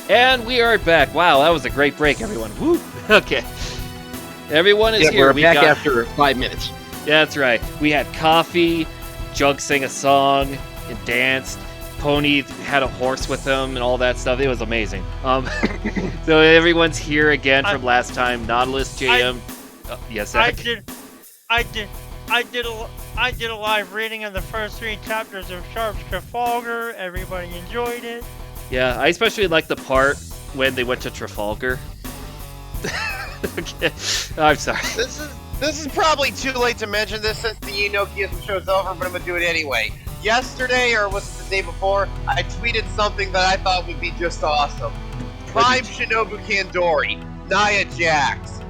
And we are back. Wow, that was a great break, everyone. Woo! Okay. Everyone is here. We're back after 5 minutes. Yeah, that's right. We had coffee, Jug sang a song and danced, Pony had a horse with him and all that stuff. It was amazing. So everyone's here again from last time. Nautilus, JM. Yes, Zach. I did a live reading of the first 3 chapters of Sharp's Trafalgar. Everybody enjoyed it. Yeah, I especially like the part when they went to Trafalgar. Okay. I'm sorry. This is probably too late to mention this since the Enochiism show's over, but I'm gonna do it anyway. Yesterday, or was it the day before, I tweeted something that I thought would be just awesome. 5 Shinobu Kandori, Nia Jax.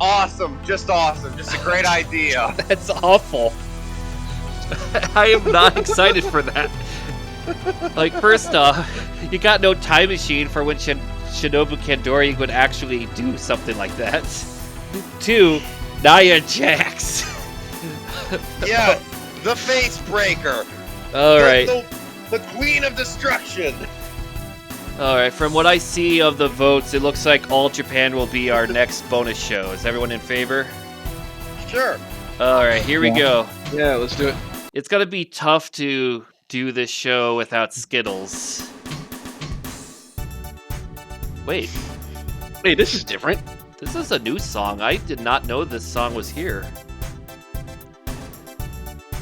Awesome, just a great idea. That's awful. I am not excited for that. Like, first off, you got no time machine for when Shinobu Kandori would actually do something like that. 2, Nia Jax. Yeah, the face breaker. Alright. The queen of destruction. Alright, from what I see of the votes, it looks like All Japan will be our next bonus show. Is everyone in favor? Sure. Alright, here we go. Yeah, let's do it. It's gonna be tough to do this show without Skittles. Wait, This is different. this is a new song. I did not know this song was here.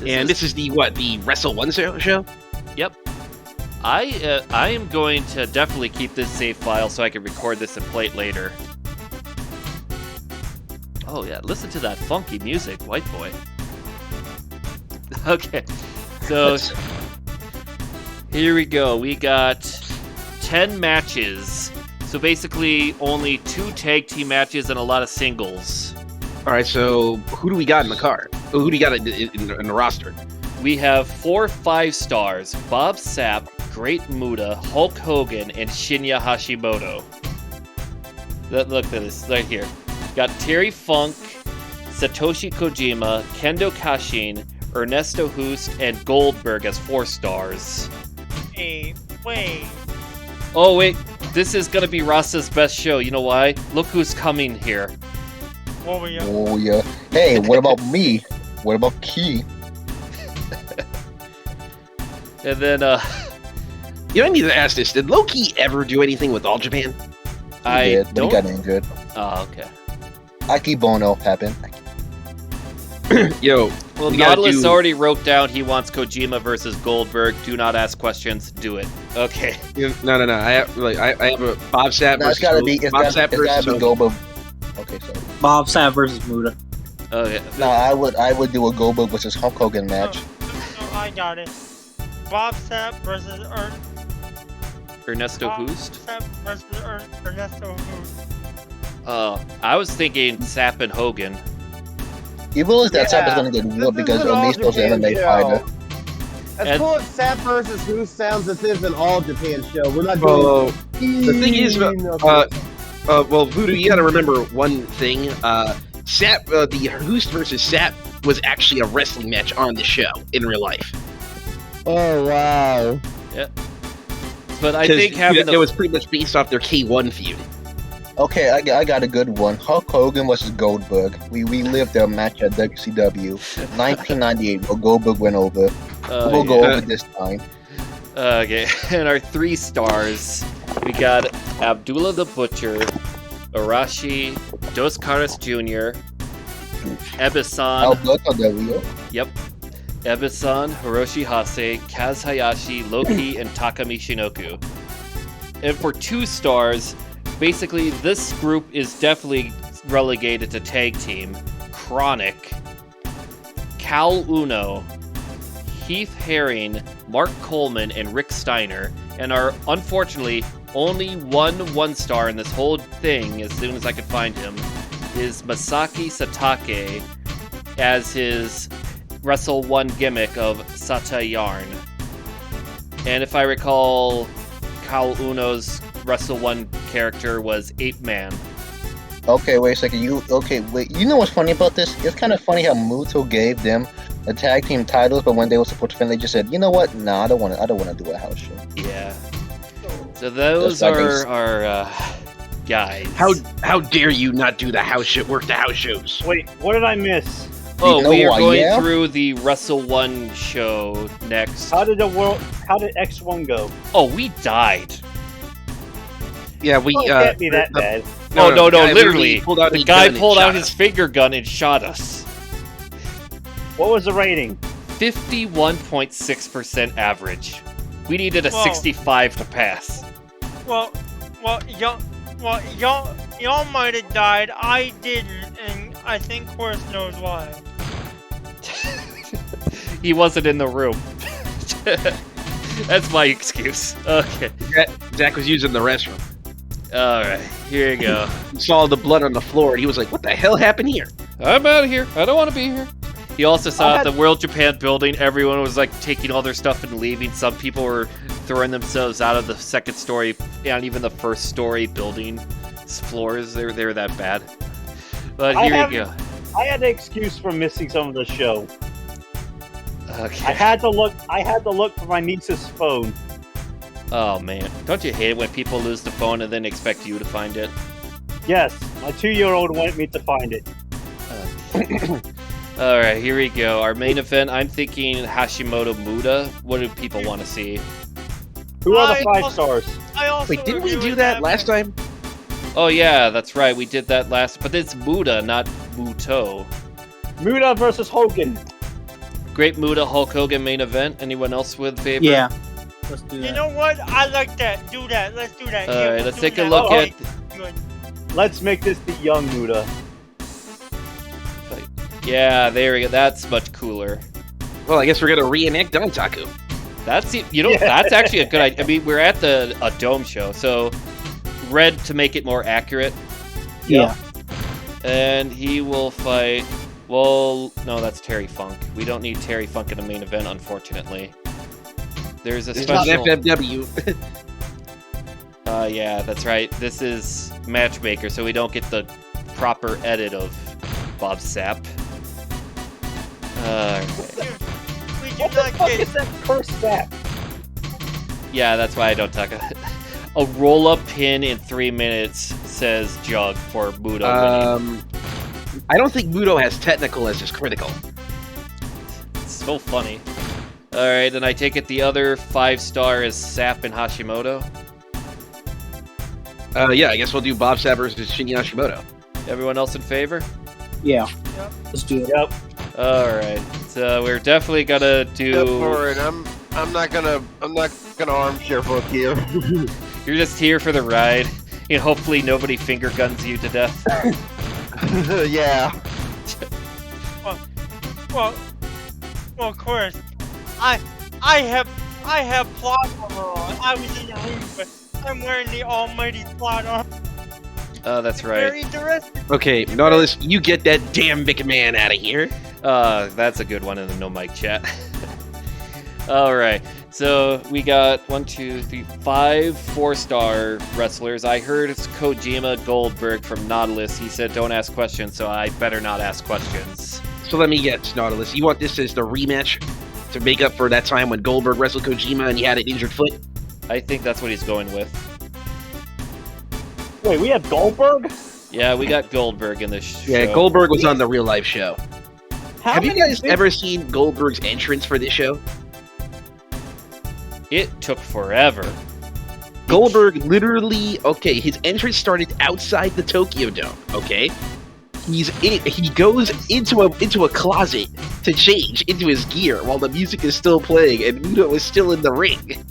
This is the Wrestle 1 show? Yep. I am going to definitely keep this save file so I can record this and play it later. Oh yeah, listen to that funky music, white boy. Okay, so here we go. We got 10 matches. So basically only 2 tag team matches and a lot of singles. Alright, so who do we got in the card? Who do you got in the roster? We have 4 5-stars: Bob Sapp, Great Muta, Hulk Hogan, and Shinya Hashimoto. Look at this right here. Got Terry Funk, Satoshi Kojima, Kendo Kashin, Ernesto Hoost, and Goldberg as 4 stars. Hey, wait. Oh wait, this is gonna be Rasa's best show. You know why? Look who's coming here. What were you? Oh yeah. Hey, what about me? What about Key? And then You know, I need to ask this. Did Loki ever do anything with All Japan? I did, but don't. he got injured. Oh, okay. Akibono happened. Yo, Well, we gotta Nautilus do- already wrote down he wants Kojima versus Goldberg. Do not ask questions. Do it. Okay. No. I have a Bob Sapp No, versus it's gotta be. It's Bob gotta, Sapp it's gotta versus be Goldberg. Okay, sorry. Bob Sapp versus Muda. Okay. No, I would do a Goldberg versus Hulk Hogan match. No, I got it. Bob Sapp versus Ernesto Bob Hoost. Sapp versus Ernesto Hoost. I was thinking Sapp and Hogan. You realize that Sapp is Yeah, gonna get this whooped is because an All Ernesto's Japan MMA show. fighter. As And- cool as Sap versus Who sounds, this is an all Japan show. We're not Well, doing. the thing is, well, Voodoo, you gotta remember one thing. Sapp, the Hoost versus Sapp was actually a wrestling match on the show in real life. Oh wow! But I think having it was pretty much based off their K1 feud. Okay, I got a good one. Hulk Hogan versus Goldberg. We lived their match at WCW, 1998, where Goldberg went over. We'll go over this time. Okay, and our 3 stars, we got Abdullah the Butcher, Arashi, Dos Caras Jr., Ebisan, Alberto Del Rio. yep, Ebisan, Hiroshi Hase, Kaz Hayashi, Loki, and Takami Shinoku. And for 2 stars, basically this group is definitely relegated to tag team. Chronic, Cal Uno, Heath Herring, Mark Coleman, and Rick Steiner, and are unfortunately only 1 star in this whole thing, as soon as I could find him, is Masaki Satake as his Wrestle 1 gimmick of Sata Yarn. And if I recall, Cal Uno's Wrestle 1 character was Ape Man. Okay, wait a second. You know what's funny about this? It's kind of funny how Muto gave them the tag team titles, but when they were supposed to finish, they just said, "You know what? Nah, I don't want to do a house show." Yeah. So those are our guys. How dare you not do the house show? Work the house shows. Wait, what did I miss? Oh, know we are why, going yeah? through the Wrestle 1 show next. How did X1 go? Oh, we died. Yeah, we. Don't get me that bad. No, the guy literally. pulled out The his guy gun and pulled out shot his us. finger gun and shot us. What was the rating? 51.6% average. We needed a Whoa. 65 to pass. Well, y'all might have died. I didn't, and I think Horace knows why. He wasn't in the room. That's my excuse. Okay. Zach was using the restroom. Alright, here you go. He saw the blood on the floor, and he was like, "What the hell happened here?" I'm out of here. I don't want to be here. He also saw at the World Japan building, everyone was like taking all their stuff and leaving. Some people were throwing themselves out of the second story and even the first story building floors. They were that bad. But here you go. I had an excuse for missing some of the show. Okay. I had to look for my niece's phone. Oh man, don't you hate it when people lose the phone and then expect you to find it? Yes, my 2-year-old wanted me to find it. All right, here we go. Our main event. I'm thinking Hashimoto Muda. What do people want to see? Who are the I 5 also- stars? I also Wait, didn't we agree do with that last time? Oh yeah, that's right. We did that last, but it's Muda, not Muto. Muda versus Hogan. Great Muda Hulk Hogan main event. Anyone else with favor? Yeah. Let's do You that. know what? I like that. Do that. Let's do that. All Yeah, right, let's do take a that. look Okay, at. good. Let's make this the young Muda. Yeah, there we go. That's much cooler. Well, I guess we're gonna reenact Dontaku. That's that's actually a good idea. I mean, we're at a dome show, so red to make it more accurate. Yeah. And he will fight. Well, no, that's Terry Funk. We don't need Terry Funk in the main event, unfortunately. There's a It's not special. FFW. Yeah, that's right. This is Matchmaker, so we don't get the proper edit of Bob Sapp. We do What the not fuck get. is that cursed stat? Yeah, that's why I don't talk. A roll-up pin in 3 minutes, says Jug for Mudo winning. I don't think Muto has technical as his critical. It's so funny. Alright, and I take it the other 5-star is Sapp and Hashimoto. Yeah, I guess we'll do Bob Sapp versus Shinya Hashimoto. Everyone else in favor? Yeah. Yep. Let's do it. Yep. Alright, so we're definitely gonna do... Go for it. I'm not gonna armchair book here. You're just here for the ride. And hopefully nobody finger guns you to death. Yeah. Well, of course. I have plot armor on. I was in the room, but I'm wearing the almighty plot armor. Oh, that's Very right. interesting. Okay, Nautilus, you get that damn McMahon out of here. That's a good one in the no mic chat. Alright, so we got 1, 2, 3, 5 4-star wrestlers. I heard it's Kojima Goldberg from Nautilus. He said don't ask questions, so I better not ask questions. So let me guess, Nautilus, you want this as the rematch to make up for that time when Goldberg wrestled Kojima and he had an injured foot? I think that's what he's going with. Wait, we have Goldberg? Yeah, we got Goldberg in this show. Yeah, Goldberg was on the real life show. How Have you many guys big- ever seen Goldberg's entrance for this show? It took forever. Goldberg literally, okay, his entrance started outside the Tokyo Dome, okay? He goes into a closet to change into his gear while the music is still playing and Muto is still in the ring.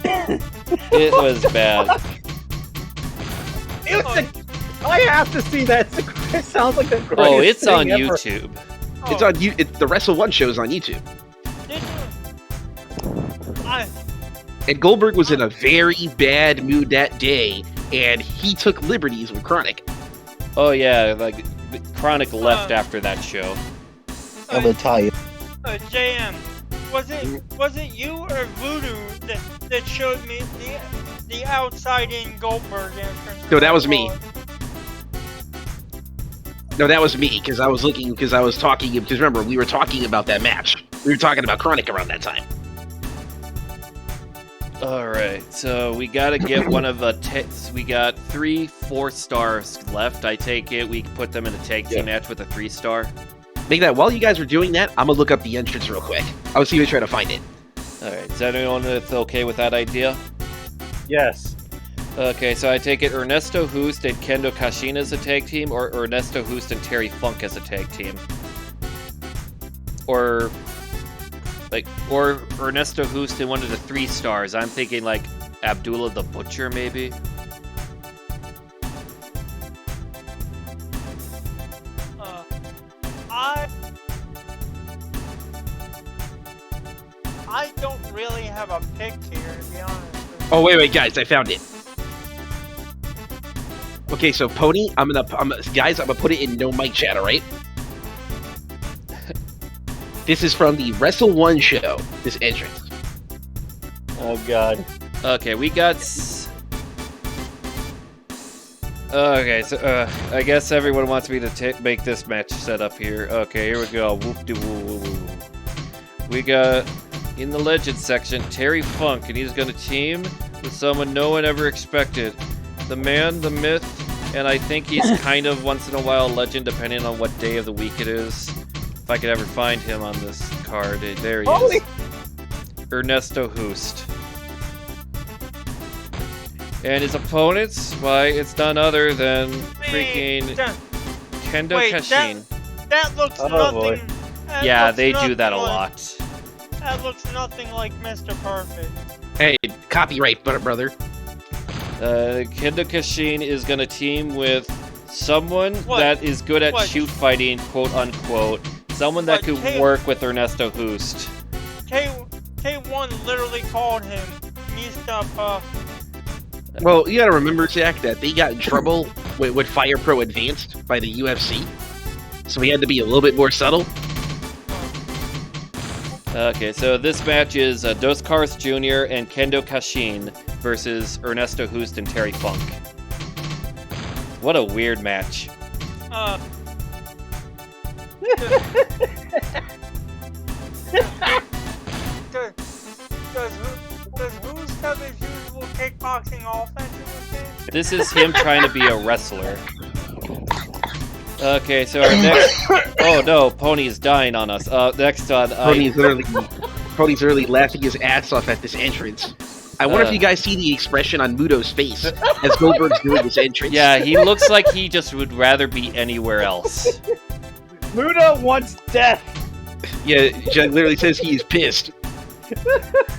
It was bad. It was I have to see that. It sounds like the greatest Oh, it's on thing ever. YouTube. It's on you. The Wrestle One show is on YouTube, and Goldberg was in a very bad mood that day, and he took liberties with Chronic. Oh yeah, like Chronic left after that show. I'm retired. JM, was it you or Voodoo that showed me the outside in Goldberg entrance? No, that was me. No, that was me, because I was looking, because I was talking, because remember, we were talking about that match. We were talking about Chronic around that time. All right, so we gotta get one of the. We got 3 4-stars left. I take it we put them in a tag team match with a 3-star. Make that while you guys are doing that, I'm gonna look up the entrance real quick. I'll see if I try to find it. All right, is anyone that's okay with that idea? Yes. Okay, so I take it Ernesto Hoost and Kendo Kashin as a tag team, or Ernesto Hoost and Terry Funk as a tag team, or Ernesto Hoost and one of the 3-stars. I'm thinking like Abdullah the Butcher, maybe. I don't really have a pick here, to be honest. Oh wait, guys, I found it. Okay, so Pony, I'm gonna put it in no mic chat, alright? This is from the Wrestle 1 show, this entrance. Oh god. Okay, we got. Okay, so I guess everyone wants me to make this match set up here. Okay, here we go. Whoop de woo woo woo. We got in the Legends section Terry Funk, and he's gonna team with someone no one ever expected. The man, the myth, and I think he's kind of once in a while a legend, depending on what day of the week it is. If I could ever find him on this card, there he is. Ernesto Hoost. And his opponents, why, it's none other than freaking Kendo Kashin. That looks Oh, nothing. boy. Yeah, looks they do nothing that a like- lot. That looks nothing like Mr. Perfect. Hey, copyright, brother. Kendo Kashin is gonna team with someone What? that is good at What? shoot fighting, quote unquote. Someone that What? could work with Ernesto Hoost. K1 literally called him Mr. Perfect. Well, you gotta remember, Zach, that they got in trouble with Fire Pro Advanced by the UFC. So we had to be a little bit more subtle. Okay, so this match is Dos Caras Jr. and Kendo Kashin versus Ernesto Hoost and Terry Funk. What a weird match. Does Who's have his usual kickboxing offense in this game? This is him trying to be a wrestler. Okay, so our next... Oh no, Pony's dying on us. Next on... Pony's literally laughing his ass off at this entrance. I wonder if you guys see the expression on Muto's face as Goldberg's doing this entrance. Yeah, he looks like he just would rather be anywhere else. Muda wants death. Yeah, Jug literally says he is pissed.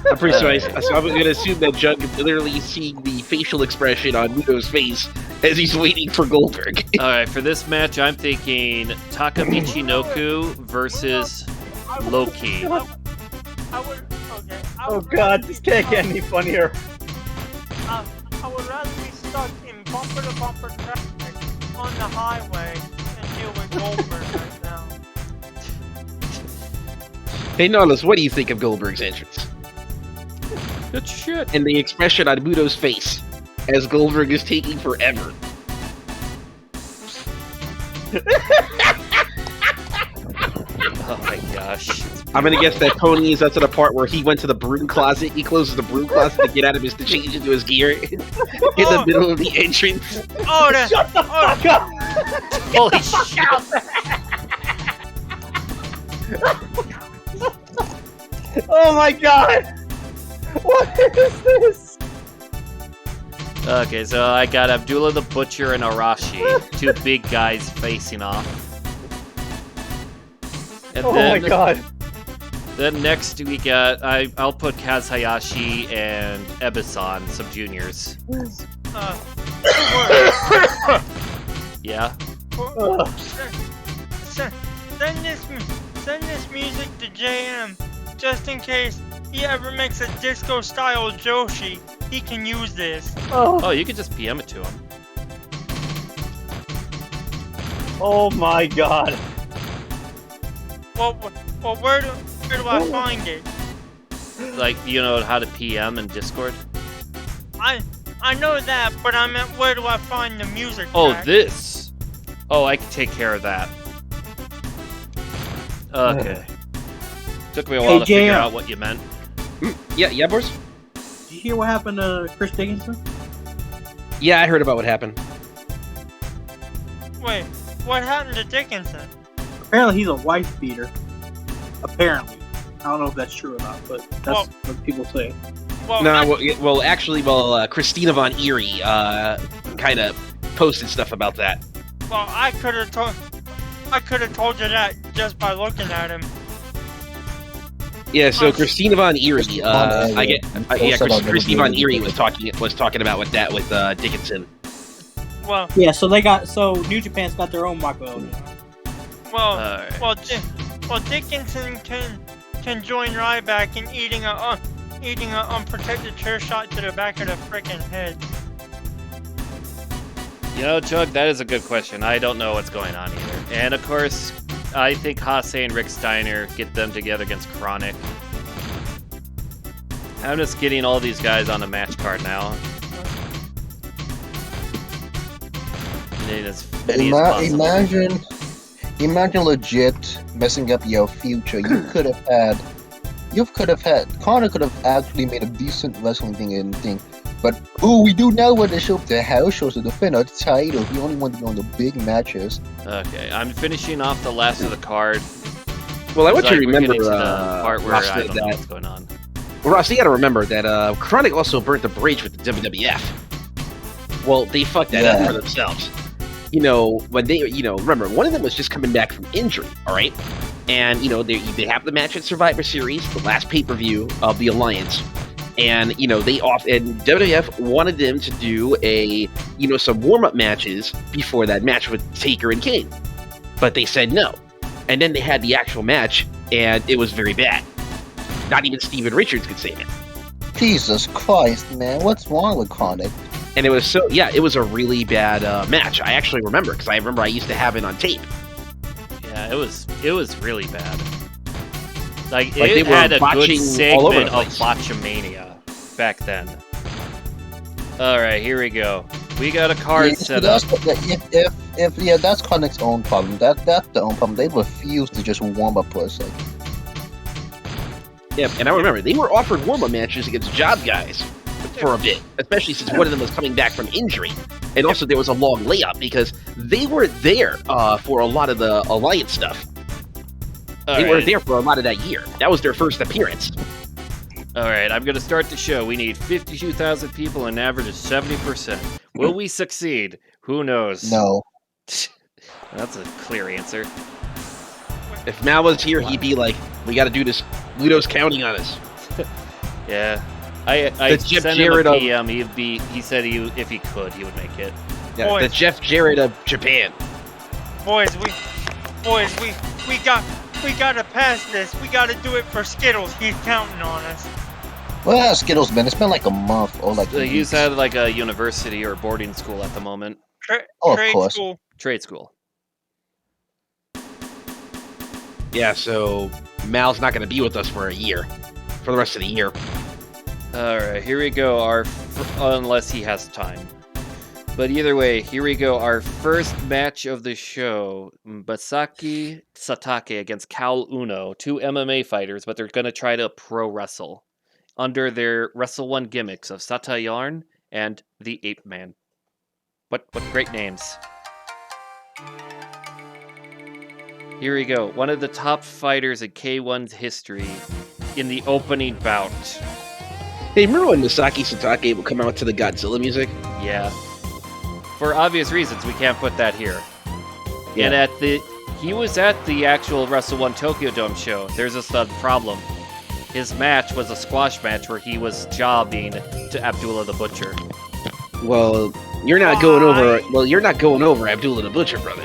I'm pretty sure. So I'm going to assume that Jug literally seeing the facial expression on Muto's face as he's waiting for Goldberg. Alright, for this match, I'm thinking Takamichi Noku versus Loki. Oh god, this can't get any funnier. I would rather be stuck in bumper-to-bumper traffic on the highway than deal with Goldberg right now. Hey, Nautilus, what do you think of Goldberg's entrance? Good shit. And the expression on Muto's face as Goldberg is taking forever. Oh my gosh. I'm gonna guess that Pony is up to the part where he went to the broom closet. He closes the broom closet to get out of to change into his gear in the middle of the entrance. Oh, Shut the fuck up! Holy shit. Oh my god! What is this? Okay, so I got Abdullah the Butcher and Arashi. 2 big guys facing off. And Oh my god. Then next we got I'll put Kaz Hayashi and Ebisan, some juniors. Yeah. Ugh. Send this music to JM, just in case he ever makes a disco-style Joshi. He can use this. Oh, you could just PM it to him. Oh my god. Well, where do I find it? Like, you know how to PM in Discord? I know that, but I meant where do I find the music? Oh, track? this. Oh, I can take care of that. Okay. Took me a while to figure JM. out what you meant. Yeah, boys? hear what happened to Chris Dickinson? Yeah, I heard about what happened. Wait, what happened to Dickinson? Apparently, he's a wife beater. Apparently, I don't know if that's true or not, but that's what people say. Well, Christina Von Erie kind of posted stuff about that. Well, I could have told you that just by looking at him. Yeah, so Christina Von Erie, Christina Von Erie was talking about with Dickinson. Well, yeah, so New Japan's got their own Mako. Well, Dickinson can join Ryback in eating a unprotected chair shot to the back of the frickin' head. You know, Chug, that is a good question. I don't know what's going on either. And of course, I think Hase and Rick Steiner get them together against Chronic. I'm just getting all these guys on the match card now. Imagine legit messing up your future. Connor could have actually made a decent wrestling thing. But we do now want to show up the house shows to defend our title. We only want to go in the big matches. Okay, I'm finishing off the last of the card. Well, I want you to remember the part where Ross, I don't know what's going on. Well, Ross, you got to remember that Chronic also burnt the bridge with the WWF. Well, they fucked that up for themselves. You know, when remember, one of them was just coming back from injury, all right? And, they have the match at Survivor Series, the last pay-per-view of the Alliance. And, and WWF wanted them to do some warm-up matches before that match with Taker and Kane. But they said no. And then they had the actual match, and it was very bad. Not even Steven Richards could save it. Jesus Christ, man. What's wrong with Chronic? And it was it was a really bad match. I actually remember, because I remember I used to have it on tape. Yeah, it was really bad. Like it had a good segment of Botchamania back then. Alright, here we go. We got a card set up. That's Chronic's own problem. That's the own problem. They refuse to just warm up for a second. Yeah, and I remember, they were offered warm-up matches against job guys for a bit, especially since one of them was coming back from injury. And also there was a long layup because they were there for a lot of the Alliance stuff. They were there for a lot of that year. That was their first appearance. Alright, I'm going to start the show. We need 52,000 people, an average of 70%. Will we succeed? Who knows? No. That's a clear answer. If Mal was here, he'd be like, we got to do this. Ludo's counting on us. Yeah. I sent him a PM. He said if he could, he would make it. Yeah, the Jeff Jarrett of Japan. Boys, we gotta pass this. We gotta do it for Skittles. He's counting on us. Well, Skittles, man, it's been like a month or like. He's at like a university or boarding school at the moment. Trade school. Yeah, so Mal's not going to be with us for a year, for the rest of the year. All right, here we go. Unless he has time. But either way, here we go. Our first match of the show: Masaki Satake against Cal Uno, two MMA fighters, but they're going to try to pro wrestle under their Wrestle One gimmicks of Sata Yarn and the Ape Man. What great names! Here we go. One of the top fighters in K1's history in the opening bout. Hey, remember when Masaki Satake would come out to the Godzilla music? Yeah. For obvious reasons, we can't put that here. Yeah. And he was at the actual Wrestle One Tokyo Dome show. There's just a problem. His match was a squash match where he was jobbing to Abdullah the Butcher. Well, you're not going over Abdullah the Butcher, brother.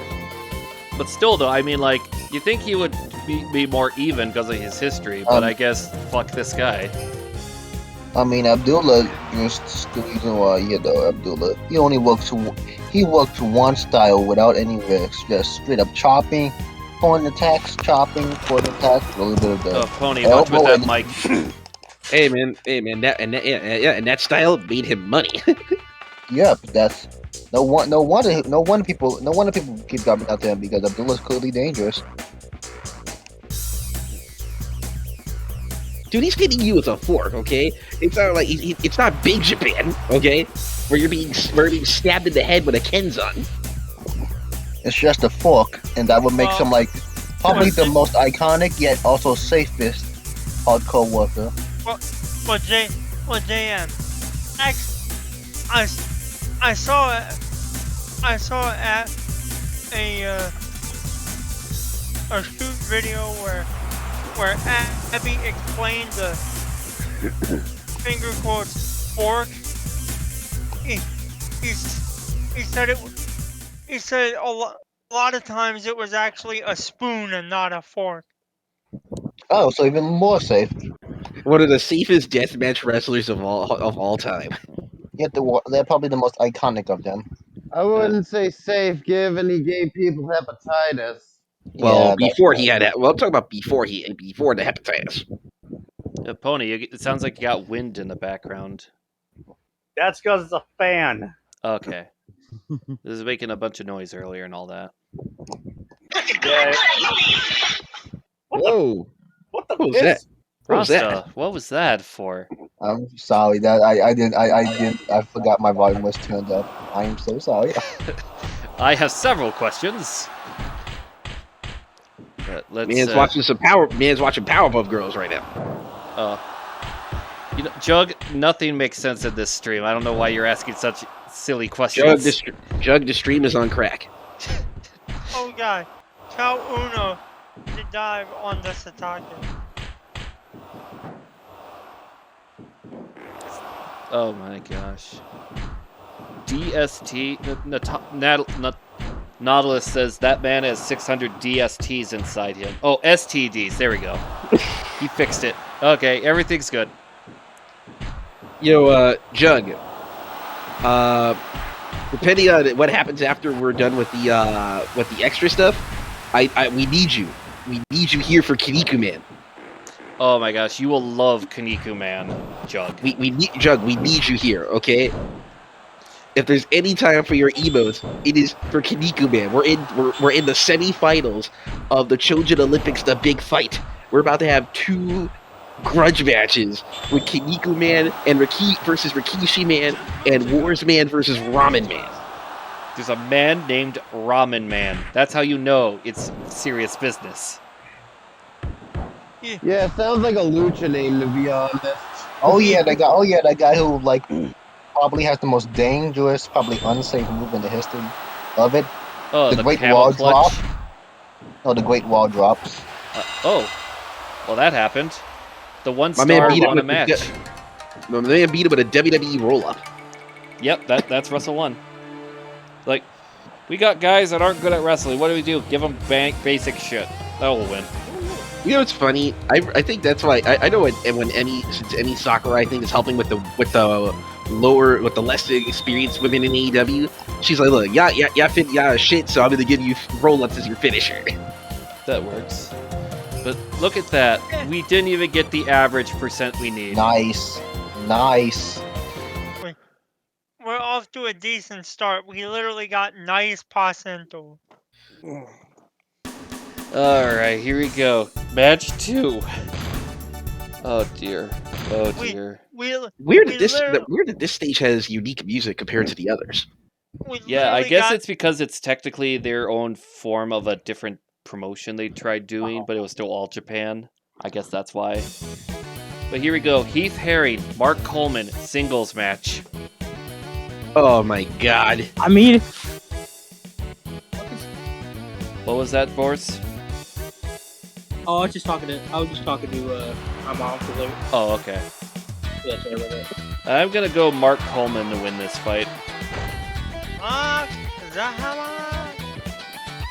But still, though, I mean, like, you think he would be more even because of his history, but I guess, fuck this guy. I mean, Abdullah, just the reason why, Abdullah, he only worked one style without any risks, just straight up chopping, point attacks, chopping, point attacks, a little bit of the Pony, watch with that mic. Hey man, and that style made him money. Yeah, but that's no wonder people keep coming out to him because Abdullah's clearly dangerous. Dude, he's hitting you with a fork, okay? It's not like it's not Big Japan, okay? Where you're being stabbed in the head with a Kenzan. It's just a fork, and that would make him like probably the most iconic yet also safest hardcore worker. Well, JM, I saw at a shoot video where Abby explained the finger quotes fork. He said a lot of times it was actually a spoon and not a fork. Oh, so even more safe. One of the safest deathmatch wrestlers of all time. Yet they're probably the most iconic of them. I wouldn't say safe, given he gave people hepatitis. Well, Yeah, before he had that. Well, I'm talking about before the hepatitis. Pony, it sounds like you got wind in the background. That's because it's a fan. Okay. This is making a bunch of noise earlier and all that. Yeah. Whoa! What the What was that? What was that? Rasta, what was that for? I'm sorry that I forgot my volume was turned up. I am so sorry. I have several questions. But let's. Man's watching Powerpuff Girls right now. You know, Jug, nothing makes sense in this stream. I don't know why you're asking such silly questions. Jug, the stream is on crack. Oh god, Cal Uno to dive on the Satake. Oh my gosh. DST. Nautilus says that man has 600 DSTs inside him. Oh, STDs. There we go. He fixed it. Okay, everything's good. Yo, Jug. Depending on what happens after we're done with the extra stuff, we need you. We need you here for Kiniku Man. Oh my gosh, you will love Kaniku Man, Jug. We need Jug. We need you here, okay? If there's any time for your emotes, it is for Kiniku Man. We're in the semifinals of the Children Olympics, the big fight. We're about to have 2 grudge matches with Kiniku Man and versus Rikishi Man and Wars Man versus Ramen Man. There's a man named Ramen Man. That's how you know it's serious business. Yeah, it sounds like a lucha name, to be honest. That guy who like probably has the most dangerous, probably unsafe move in the history of it. Oh, the Great camel Wall clutch? Drop. No, the Great Wall Drops. Well, that happened. The one My man star beat him won a with match. My man beat him with a WWE roll-up. Yep, that's Russell 1. Like, we got guys that aren't good at wrestling. What do? Give them basic shit. That will win. You know what's funny? I think that's why I know when Emi Sakurai I think is helping with the less experienced women in AEW. She's like, look, yeah, shit. So I'm gonna give you roll-ups as your finisher. That works. But look at that. We didn't even get the average percent we need. Nice. We're off to a decent start. We literally got nice placento. Alright, here we go. Match 2. Oh dear. Weird that this stage has unique music compared to the others. Yeah, I guess it's because it's technically their own form of a different promotion they tried doing, but it was still All Japan. I guess that's why. But here we go. Heath Herring, Mark Coleman, singles match. Oh my god. I mean, What was that, Boris? I was just talking to my mom for later. Oh, okay. Yeah, sorry about that. I'm gonna go Mark Coleman to win this fight.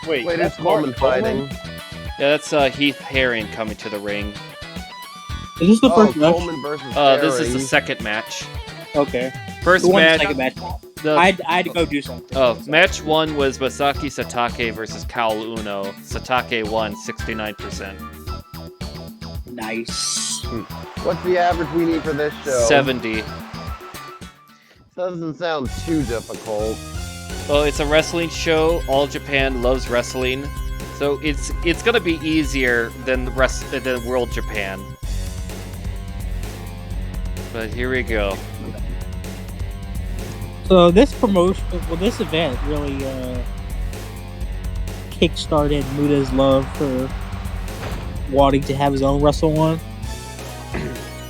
Wait, that's Coleman fighting. Yeah, that's Heath Herring coming to the ring. Is this the first match? Coleman versus This is the Herring. second match. Okay. First Who won the match. second match? The, I had to go do something. Match 1 was Masaki Satake versus Kaoru Uno. Satake won 69%. Nice. What's the average we need for this show? 70. Doesn't sound too difficult. Well, it's a wrestling show. All Japan loves wrestling, so it's gonna be easier than World Japan. But here we go. So this promotion, this event really kickstarted Muda's love for wanting to have his own Wrestle One.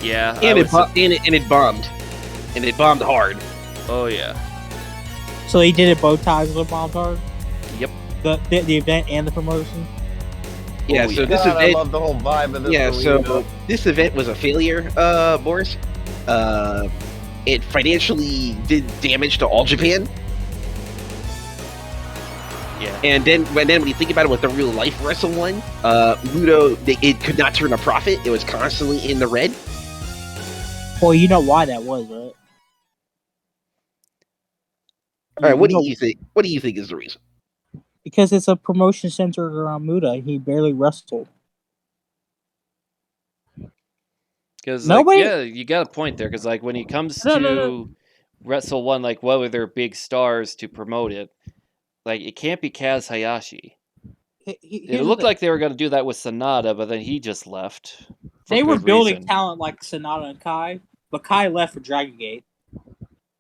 Yeah. And it bombed. And it bombed hard. Oh, yeah. So he did it both times with bombed hard? Yep. The event and the promotion? Yeah, Oh, so yeah. this God, I event... love the whole vibe of this. Yeah, arena. so this event was a failure, Boris. It financially did damage to All Japan. Yeah. And then when you think about it with the real life Wrestle One, Muto, it could not turn a profit. It was constantly in the red. Well, you know why that was, right? All right, what do you think? What do you think is the reason? Because it's a promotion centered around Muda. He barely wrestled. Because, Nobody- yeah, you got a point there. Because, when he comes No, to no. Wrestle One, what were their big stars to promote it? It can't be Kaz Hayashi. It looked like they were going to do that with Sonata, but then he just left. They were good building reason. talent like Sonata and Kai, but Kai left for Dragon Gate.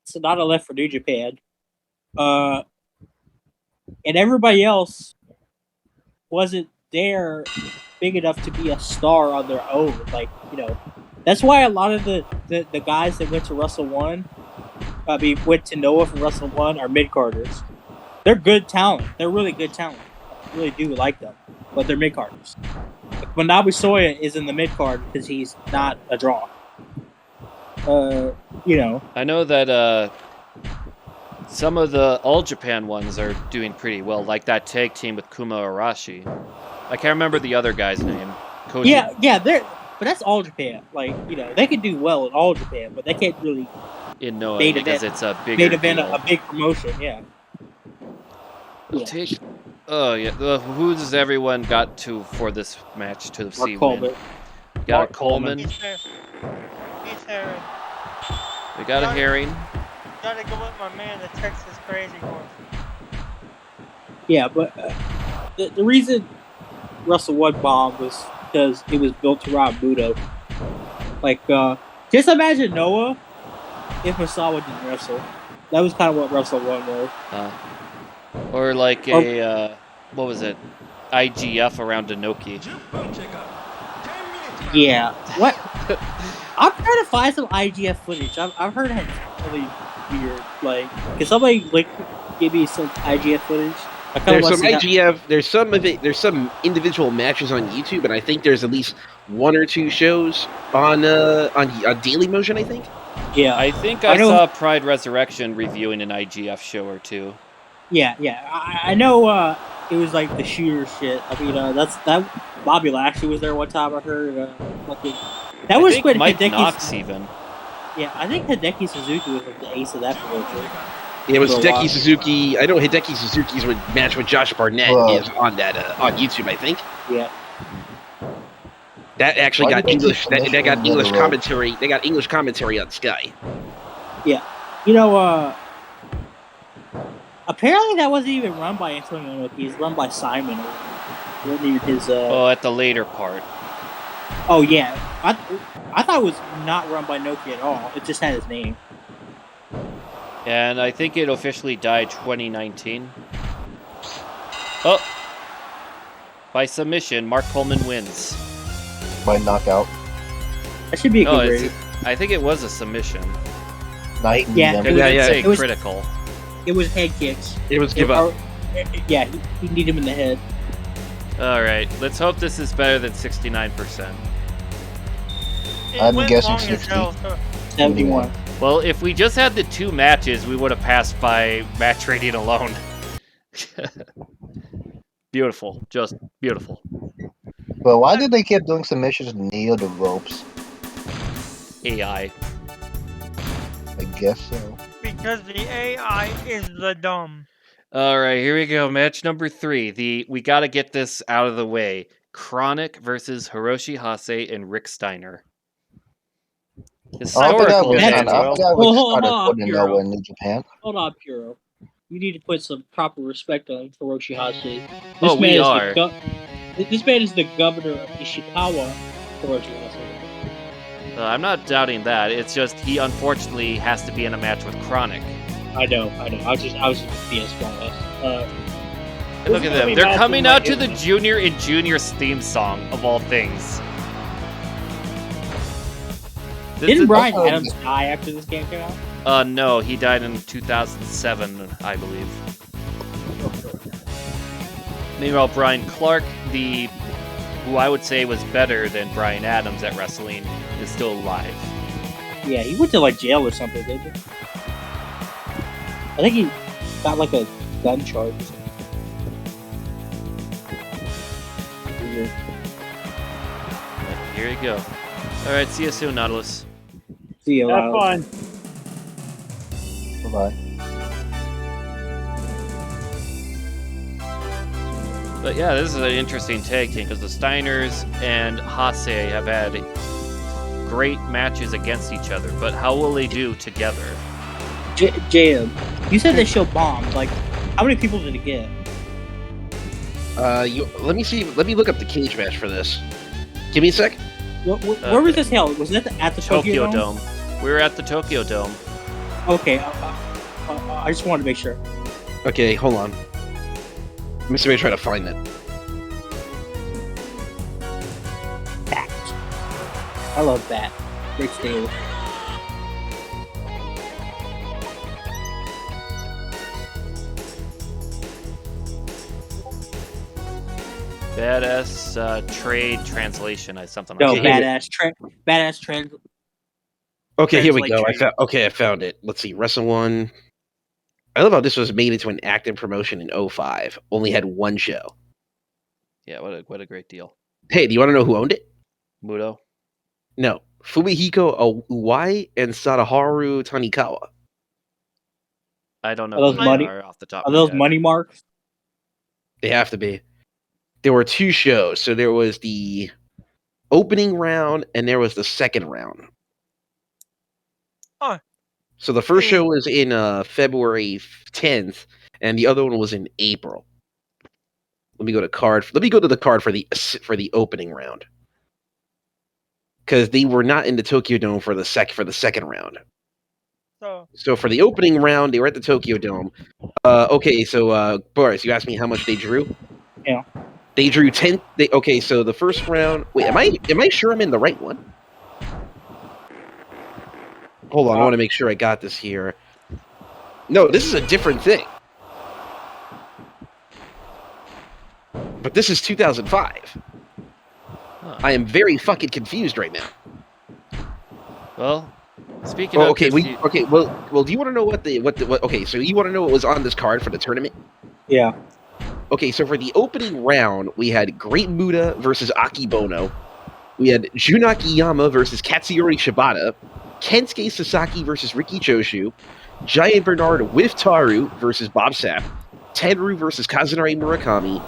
Sonata left for New Japan. And everybody else wasn't there big enough to be a star on their own. That's why a lot of the guys that went to Wrestle One, went to Noah from Wrestle One, are mid-carders. They're good talent. They're really good talent. I really do like them, but they're mid-carders. Manabu Soya is in the mid-card because he's not a draw. I know that some of the All Japan ones are doing pretty well, like that tag team with Kuma Arashi. I can't remember the other guy's name. Koji. Yeah, but that's All Japan. They could do well in All Japan, but they can't really In Noah, main because event- it's a bigger main event deal. a big promotion. Yeah. Oh, yeah. Who does everyone got to for this match to see win? Coleman. Got Mark a Coleman. He's Herring. We got a Herring. Gotta go with my man, the Texas Crazy Horse. Yeah, but the reason Wrestle One bombed was because it was built around Muto. Just imagine Noah if Masawa didn't wrestle. That was kind of what Wrestle One was. Or a, what was it? IGF around Inoki. Yeah. What? I'm trying to find some IGF footage. I've heard it's really weird. Can somebody give me some IGF footage? There's some IGF. There's some of it. There's some individual matches on YouTube, and I think there's at least one or two shows on Daily Motion. I think. Yeah, I think I saw Pride Resurrection reviewing an IGF show or two. Yeah. I know. It was like the shooter shit. I mean, that Bobby Lashley was there one time. I heard. That was when Mike Hideki Knox even. Yeah, I think Hideki Suzuki was the ace of that promotion. Yeah, it was Hideki Suzuki. I know Hideki Suzuki's match with Josh Barnett is on that on YouTube. I think. Yeah. That actually got English. That got English commentary. They got English commentary on Sky. Yeah, apparently that wasn't even run by Antonio Inoki. It's run by Simon. at the later part. Oh yeah, I thought it was not run by Noki at all. It just had his name. And I think it officially died 2019. Oh, by submission, Mark Coleman wins. By knockout. That should be a good rating. I think it was a submission. Night. Yeah, it was critical. It was head kicks. It was give up. Yeah, he needed him in the head. All right, let's hope this is better than 69%. I'm guessing 60. 71. Well, if we just had the two matches, we would have passed by match rating alone. Beautiful, just beautiful. But why did they keep doing submissions near the ropes? AI. I guess so. Because the AI is the dumb. All right, here we go. Match number 3. We got to get this out of the way. Chronic versus Hiroshi Hase and Rick Steiner. Historical match. Hold on, New Japan. Hold on, Puro. You need to put some proper respect on Hiroshi Hase. We are. This man is the governor of Ishikawa, Hiroshi Hase. I'm not doubting that. It's just he unfortunately has to be in a match with Chronic. I know. I was just being small. And look at them. They're coming out to the Junior and Junior's theme song, of all things. Didn't Bryan Adams die after this game came out? No, he died in 2007, I believe. Meanwhile, Brian Clark, who I would say was better than Bryan Adams at wrestling, is still alive. Yeah, he went to like jail or something, didn't he? I think he got like a gun charge or something. Here you go. Alright, see you soon, Nautilus. See you. Have fun. Bye-bye. But yeah, this is an interesting tag team because the Steiners and Hase have had great matches against each other, but how will they do together? JM, you said this show bombed. Like, how many people did it get? Let me see. Let me look up the cage match for this. Give me a sec. Where was this held? Was it at the Tokyo Dome? We were at the Tokyo Dome. Okay, I just wanted to make sure. Okay, hold on. Let me see if I try to find it. Fact. I love that. Great stable. Badass trade translation, something like No, that. badass trend. Okay, here we go. Translate I found it. Let's see. Wrestle 1. I love how this was made into an active promotion in 05. Only had one show. Yeah, what a great deal. Hey, do you want to know who owned it? Muto? No. Fumihiko Uwai and Sadaharu Tanikawa. I don't know Are those who money? they are off the top Are of my those head. money marks? They have to be. There were two shows. So there was the opening round and there was the second round. Huh. So the first show was in February 10th, and the other one was in April. Let me go to the card for the opening round, because they were not in the Tokyo Dome for the second round. So for the opening round, they were at the Tokyo Dome. Okay, so Boris, you asked me how much they drew. Yeah. They drew 10. Okay, so the first round. Wait, am I sure I'm in the right one? Hold on, I want to make sure I got this here. No, this is a different thing. But this is 2005. Huh. I am very fucking confused right now. Well, speaking of okay, well, do you want to know what okay, so you want to know what was on this card for the tournament? Yeah. Okay, so for the opening round, we had Great Muta versus Akibono. We had Jun Akiyama versus Katsuyori Shibata. Kensuke Sasaki versus Riki Choshu. Giant Bernard with Taru versus Bob Sapp. Tenru versus Kazunari Murakami.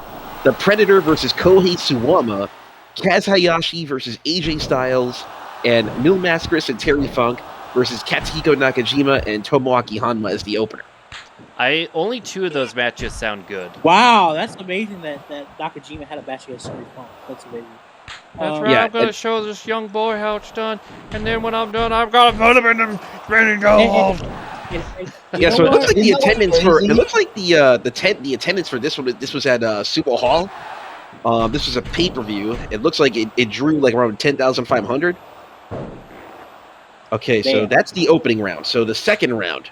The Predator versus Kohei Suwama. Kaz Hayashi versus AJ Styles. And Mil Mascaris and Terry Funk versus Katsuhiko Nakajima and Tomoaki Hanma as the opener. Only two of those matches sound good. Wow, that's amazing that Nakajima had a match against Terry Funk. That's amazing. That's right, yeah, I'm going to show this young boy how it's done, and then when I'm done, I've got to put him in the spinning goal. Yeah, so it looks like the Isn't that attendance for crazy? it looks like the attendance for this one. This was at Sumo Hall. This was a pay-per-view. It looks like it drew like around 10,500. Okay, so Damn. that's the opening round. So the second round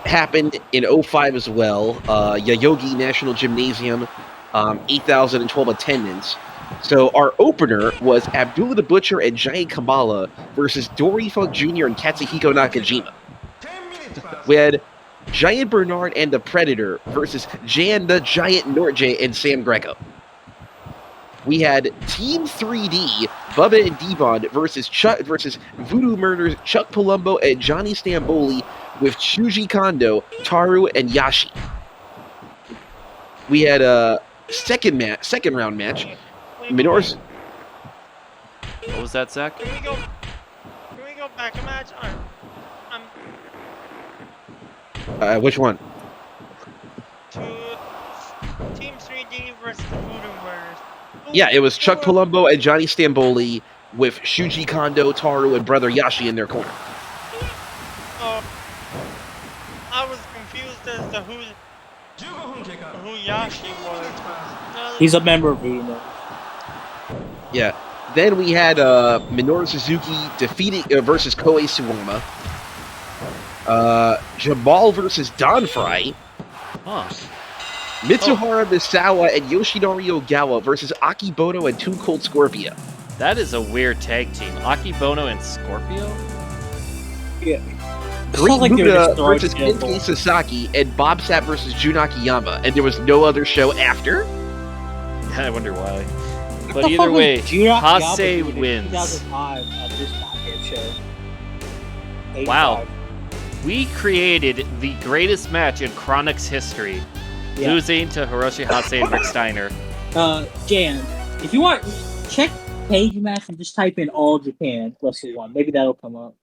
happened in 05 as well. Yoyogi National Gymnasium, 8,012 attendance. So our opener was Abdullah the Butcher and Giant Kamala versus Dory Funk Jr. and Katsuhiko Nakajima. We had Giant Bernard and the Predator versus Jan the Giant Norjay and Sam Greco. We had Team 3D, Bubba and Devon versus Voodoo Murders, Chuck Palumbo and Johnny Stamboli with Shuji Kondo, Taru, and Yashi. We had a second round match. Minoru's. What was that, Zach? Can we go back a match? Which one? To Team 3D versus the Voodoo Murders. Yeah, it was Chuck Palumbo and Johnny Stamboli with Shuji Kondo, Taru, and Brother Yashi in their corner. I was confused as to who Yashi was. He's a member of Uno. Yeah. Then we had Minoru Suzuki defeating versus Koei Suwama. Jamal versus Don Fry. Huh. Mitsuhara Misawa and Yoshinari Ogawa versus Akibono and Too Cold Scorpio. That is a weird tag team. Akibono and Scorpio? Yeah. Great like Buddha versus Kensuke Sasaki and Bob Sapp versus Jun Akiyama. And there was no other show after? I wonder why. But either way, Hase wins. 2005 at this goddamn show. 85. Wow. We created the greatest match in Chronic's history. Yeah. Losing to Hiroshi Hase and Rick Steiner. Jan, if you want, check page match and just type in All Japan Wrestle 1. Maybe that'll come up.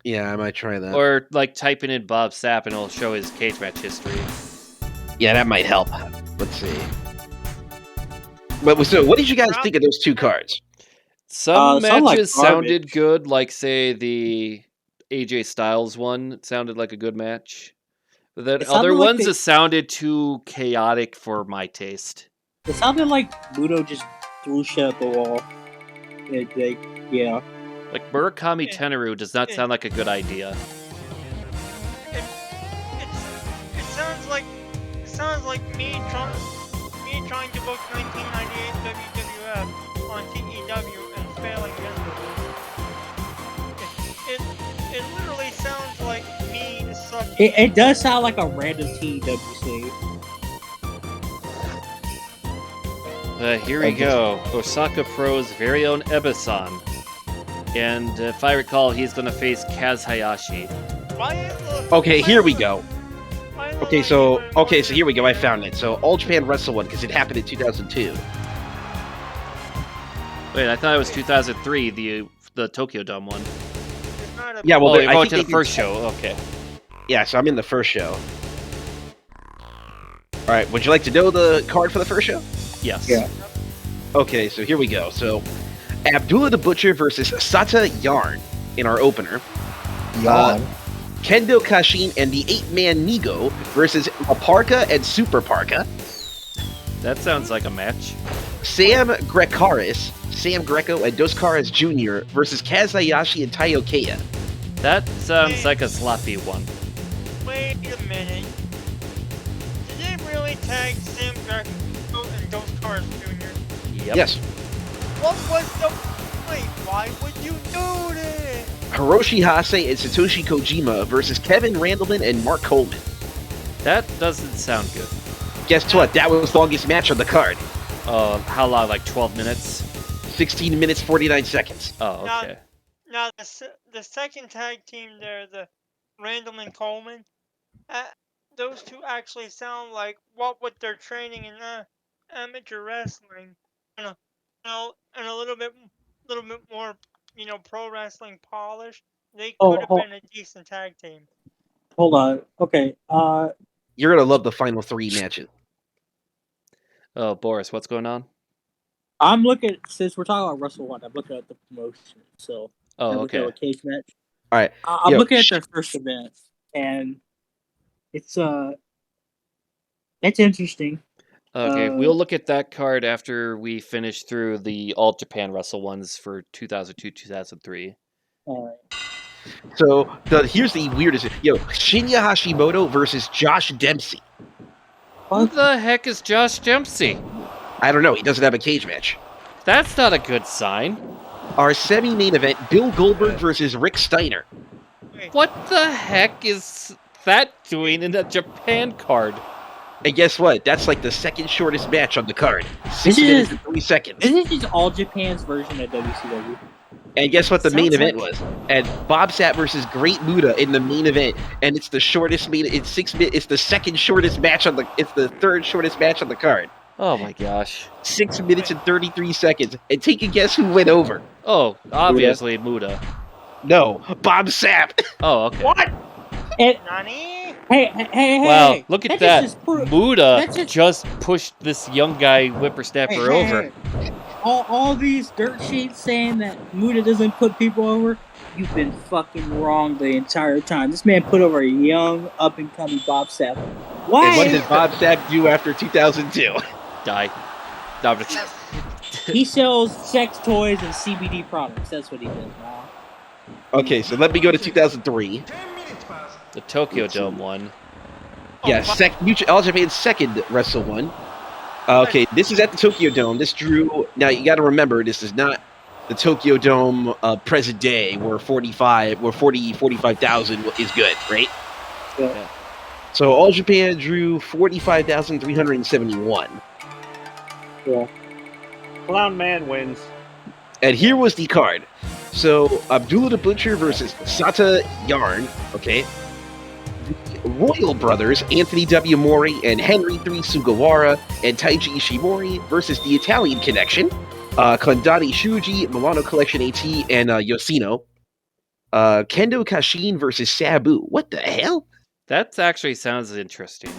Yeah, I might try that. Or like typing in Bob Sapp and it'll show his cage match history. Yeah, that might help. Let's see. But so, what did you guys think of those two cards? Some sound like matches garbage. sounded good, like say the AJ Styles one. It sounded like a good match. But then It sounded other like ones, they- it sounded too chaotic for my taste. It sounded like Muto just threw shit at the wall. Yeah. Like Murakami Tenaru does not sound like a good idea. It sounds like me trying to book 1998 WWF on TEW and failing miserably. It literally sounds like me sucking. It does sound like a random TWC. Here we go. Osaka Pro's very own Eba-san. And if I recall, he's going to face Kaz Hayashi. Okay, here we go. Okay, so here we go. I found it. So All Japan Wrestle 1 because it happened in 2002. Wait, I thought it was 2003, the Tokyo Dome one. Yeah, well, you're I going think to the they first show. Okay. Yeah, so I'm in the first show. All right, would you like to know the card for the first show? Yes. Yeah. Okay, so here we go. So Abdullah the Butcher versus Sata Yarn in our opener. Yawn. Kendo Kashin and the 8-man Nigo versus Aparka and Super Parka. That sounds like a match. Sam Greco and Dos Caras Jr. versus Kaz Hayashi and Taiyo Kea. That sounds like a sloppy one. Wait a minute. Did they really tag Sam Greco and Dos Caras Jr.? Yep. Yes. What was the... Wait, why would you do this? Hiroshi Hase and Satoshi Kojima versus Kevin Randleman and Mark Coleman. That doesn't sound good. Guess what? That was the longest match on the card. How long? Like 12 minutes? 16 minutes, 49 seconds. Oh, okay. Now the second tag team there, the Randall and Coleman, those two actually sound like what with their training in amateur wrestling, and a little bit more, pro wrestling polish. They could have been a decent tag team. Hold on. Okay. You're gonna love the final 3 matches. Oh, Boris, what's going on? I'm looking, since we're talking about Wrestle 1, I'm looking at the promotion. So, Oh, okay. A cage match. All right. I'm looking at their first event, and it's interesting. Okay, we'll look at that card after we finish through the All Japan Wrestle ones for 2002, 2003. All right. So here's the weirdest. Shinya Hashimoto versus Josh Dempsey. Who the heck is Josh Dempsey? I don't know. He doesn't have a cage match. That's not a good sign. Our semi-main event: Bill Goldberg versus Rick Steiner. What the heck is that doing in a Japan card? And guess what? That's like the second shortest match on the card. 6 minutes and 3 seconds. This is just All Japan's version of WCW. And guess what the main Sounds event like- was? And Bob Sapp versus Great Muta in the main event, and it's the shortest main. It's 6 minutes. It's the second shortest match on the. It's the third shortest match on the card. Oh my gosh. 6 minutes and 33 seconds. And take a guess who went over? Oh, obviously Muda. No, Bob Sapp. Oh, okay. What? Nani? Hey! Wow, look at that. Just Muda just pushed this young guy whippersnapper over. all these dirt sheets saying that Muda doesn't put people over, you've been fucking wrong the entire time. This man put over a young, up-and-coming Bob Sapp. Why? And what did Bob Sapp do after 2002? Die. No, I'm just- He sells sex toys and CBD products. That's what he does now. Okay, so let me go to 2003. the Tokyo Dome one. Yeah, All Japan's second Wrestle one. Okay, this is at the Tokyo Dome. This drew. Now you got to remember, this is not the Tokyo Dome present day where 45,000 is good, right? Yeah. So All Japan drew 45,371. Yeah. Clown Man wins. And here was the card. So Abdullah the Butcher versus Sata Yarn, okay? The Royal Brothers, Anthony W. Mori and Henry III Sugawara and Taiji Ishimori versus the Italian Connection, Kondani Shuji, Milano Collection AT, and Yoshino. Kendo Kashin versus Sabu. What the hell? That actually sounds interesting.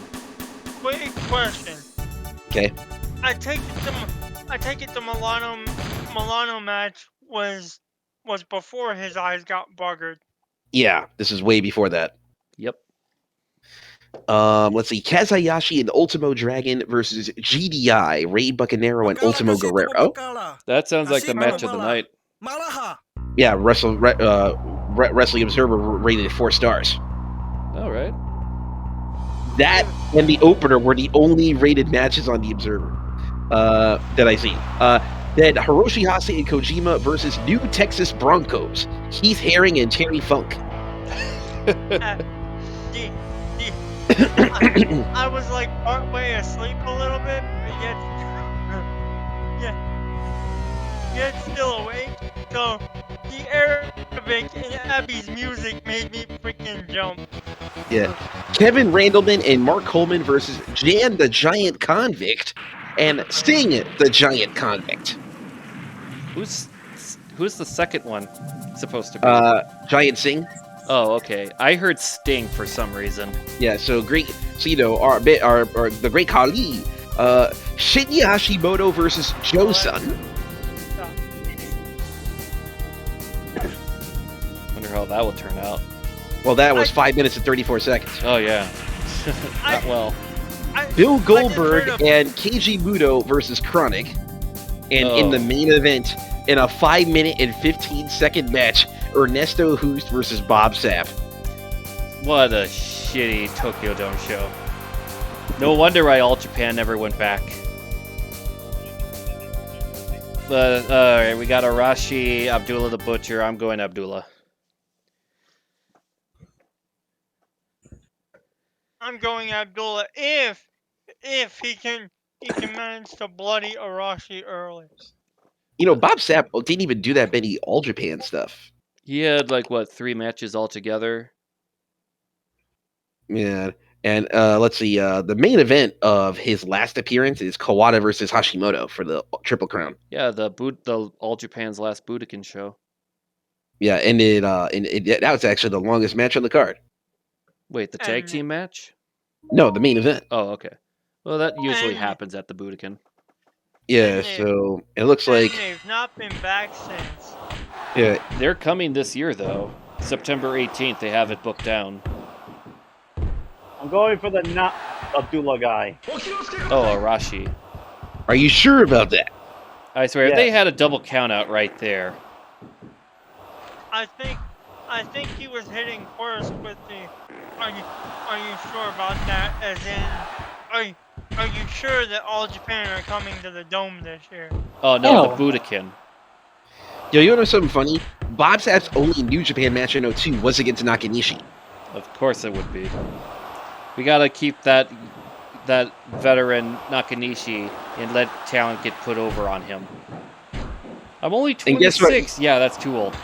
Quick question. Okay. I take it the Milano match was before his eyes got buggered. Yeah, this is way before that. Yep. Let's see. Kazayashi and Ultimo Dragon versus GDI, Rey Bucanero and Ultimo Guerrero. That sounds like the match of the night. Yeah, Wrestling Observer rated it 4 stars. All right. That and the opener were the only rated matches on the Observer that I see. Then Hiroshi Hase and Kojima versus New Texas Broncos, Keith Haring and Terry Funk. I was like partway asleep a little bit, but yet still awake. So the Arabic in Abby's music made me freaking jump. Yeah. Kevin Randleman and Mark Coleman versus Jan the Giant Convict and Sting the Giant Convict. Who's the second one supposed to be? Giant Singh. Oh, okay. I heard Sting for some reason. Yeah, so great. So, you know, our the great Kali, Shinya Hashimoto versus Joe Sun. Wonder how that will turn out. Well, that was 5 minutes and 34 seconds. Oh, yeah. Not well. Bill Goldberg and Keiji Muto versus Chronic. And in the main event, in a 5 minute and 15-second match, Ernesto Hoost versus Bob Sapp. What a shitty Tokyo Dome show. No wonder why All Japan never went back. But, alright, we got Arashi, Abdullah the Butcher. I'm going Abdullah. I'm going Abdullah if he can manage to bloody Arashi early. You know, Bob Sapp didn't even do that many All Japan stuff. He had, like, what, 3 matches altogether? Yeah. And let's see, the main event of his last appearance is Kawada versus Hashimoto for the Triple Crown. Yeah, the All Japan's last Budokan show. Yeah, and that was actually the longest match on the card. Wait, the tag team match? No, the main event. Oh, okay. Well, that usually happens at the Budokan. Yeah, so it looks like they've not been back since. Yeah, they're coming this year though. September 18th, they have it booked down. I'm going for the not Abdullah guy. Oh, Arashi. Are you sure about that? I swear, if they had a double count out right there. I think he was hitting first with the. Are you sure about that? As in, are you sure that All Japan are coming to the Dome this year? Oh no, the Budokan. Yo, you know something funny? Bob Sapp's only New Japan match in 02 was against Nakanishi. Of course it would be. We gotta keep that veteran Nakanishi and let talent get put over on him. I'm only 26. Yeah, that's too old.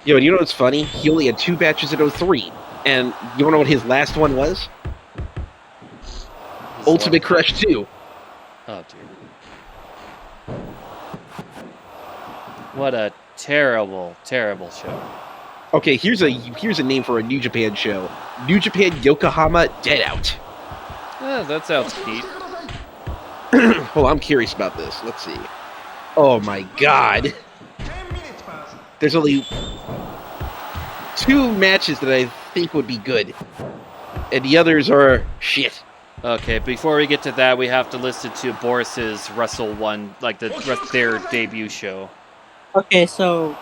Yo, and you know what's funny? He only had 2 matches in 03. And you wanna know what his last one was? Ultimate Crush 2. Oh, dear. What a terrible, terrible show. Okay, here's a name for a New Japan show. New Japan Yokohama Deadout. Yeah, that sounds neat. Well, I'm curious about this. Let's see. Oh my god. There's only 2 matches that I think would be good. And the others are shit. Okay, before we get to that, we have to listen to Boris's Wrestle 1, like their debut show. Okay, so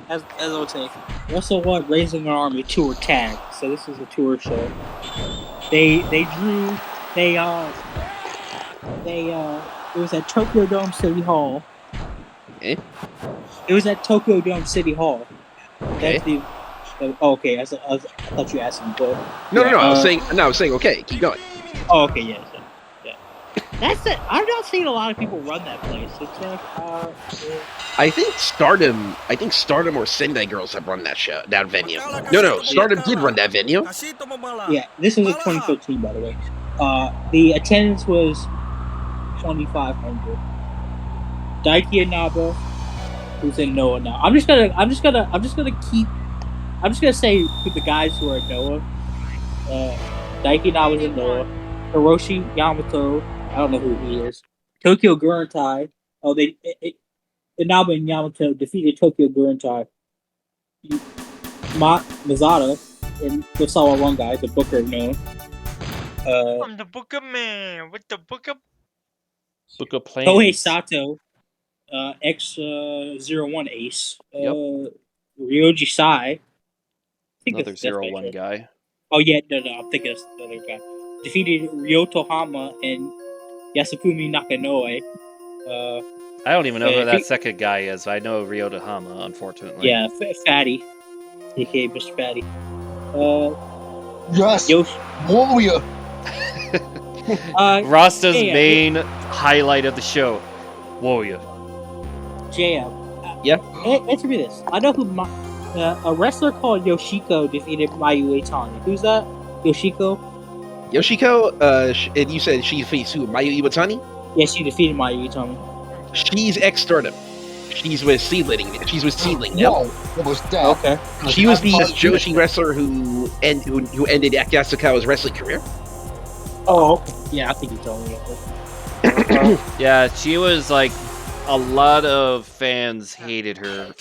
as I would say, Wrestle 1, Raising an Army tour tag. So this is a tour show. It was at Tokyo Dome City Hall. Eh? It was at Tokyo Dome City Hall. Okay. That's the. Okay, I thought you asked me, but No. I was saying okay. Keep going. oh, okay, yeah. That's it. I'm not seeing a lot of people run that place. It's like, I think Stardom or Sendai Girls have run that venue. No, Stardom did run that venue. yeah. This was in 2013, by the way. The attendance was 2,500. Daiki Inaba, who's in Noah now. I'm just gonna say who the guys who are in Noah. Daiki Inaba's in Noah. Hiroshi Yamato, I don't know who he is. Tokyo Gurentai. Oh, Inaba and Yamato defeated Tokyo Gurentai. Mazada and the Sawa One guy, the Booker of Noah. I'm the Booker Man with the Booker. Book of Plans. Tohei Sato, X01 Ace. Ryoji Sai. Another 0-1 guy. Oh yeah, no, I'm thinking of the other guy. Defeated Ryoto Hama and Yasufumi Nakanoe. I don't even know who that second guy is. I know Ryota Hama, unfortunately. Yeah, Fatty. aka Mr. Fatty. Yes! Warrior! Rasta's main highlight of the show. Warrior. JM. Yeah? Answer me this. I know who a wrestler called Yoshiko defeated Mayu Iwatani. Who's that? Yoshiko? And you said she faced who? Mayu Iwatani? Yeah, she defeated Mayu Iwatani. She's ex-Stardom. She's with Seedling now. Whoa, what was that? Okay. She was the Joshi wrestler who ended Yasukawa's wrestling career. Oh, okay. Yeah, I think you told me. Yeah, she was like, a lot of fans hated her.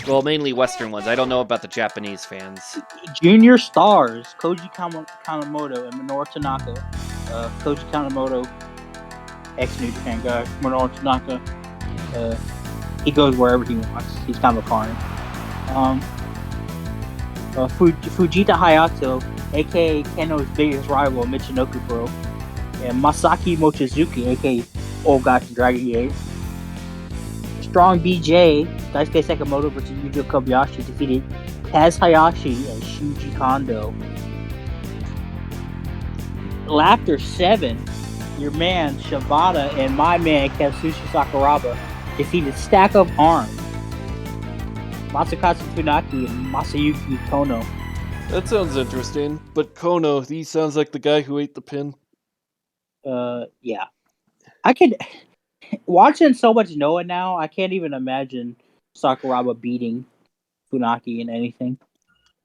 Well, mainly Western ones. I don't know about the Japanese fans. Junior stars Koji Kanemoto and Minoru Tanaka. Koji Kanemoto, ex-New Japan guy. Minoru Tanaka. He goes wherever he wants. He's kind of a foreigner. Fujita Hayato, aka Keno's biggest rival, Michinoku Pro, and Masaki Mochizuki, aka old guy from Dragon Gate. Strong BJ, Daisuke Sakamoto versus Yuji Kobayashi defeated Kaz Hayashi and Shuji Kondo. Laughter 7, your man Shibata and my man Katsushi Sakuraba defeated Stack of Arms, Masakatsu Funaki and Masayuki Kono. That sounds interesting. But Kono, he sounds like the guy who ate the pin. Yeah. I could... Watching so much Noah now, I can't even imagine Sakuraba beating Funaki in anything.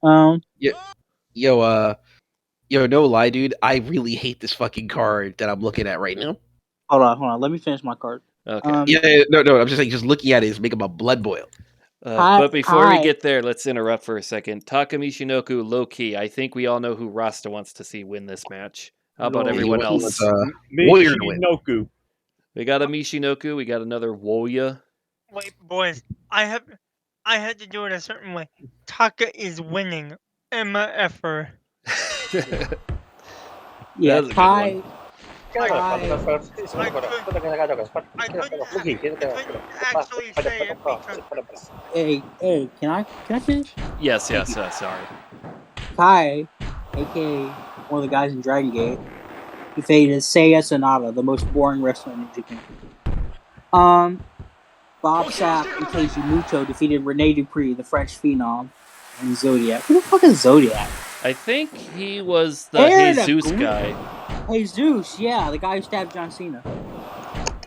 No lie, dude. I really hate this fucking card that I'm looking at right now. Hold on. Let me finish my card. Okay. No. I'm just saying, just looking at it is making my blood boil. But before we get there, let's interrupt for a second. Takamichinoku, low key. I think we all know who Rasta wants to see win this match. How about everyone else? Warrior to win. Michinoku. We got a Michinoku. We got another Woya. Wait, boys. I had to do it a certain way. Taka is winning. Emma Effer. Yeah, That was a good Kai. I couldn't actually say it because Hey, can I finish? Yes, sorry. Kai, aka one of the guys in Dragon Gate, defeated Seiya Sanada, the most boring wrestler in Japan. Bob Sapp and Keiji Muto defeated Rene Dupree, the French phenom, and Zodiac. Who the fuck is Zodiac? I think he was the Jesus guy. Jesus, yeah, the guy who stabbed John Cena.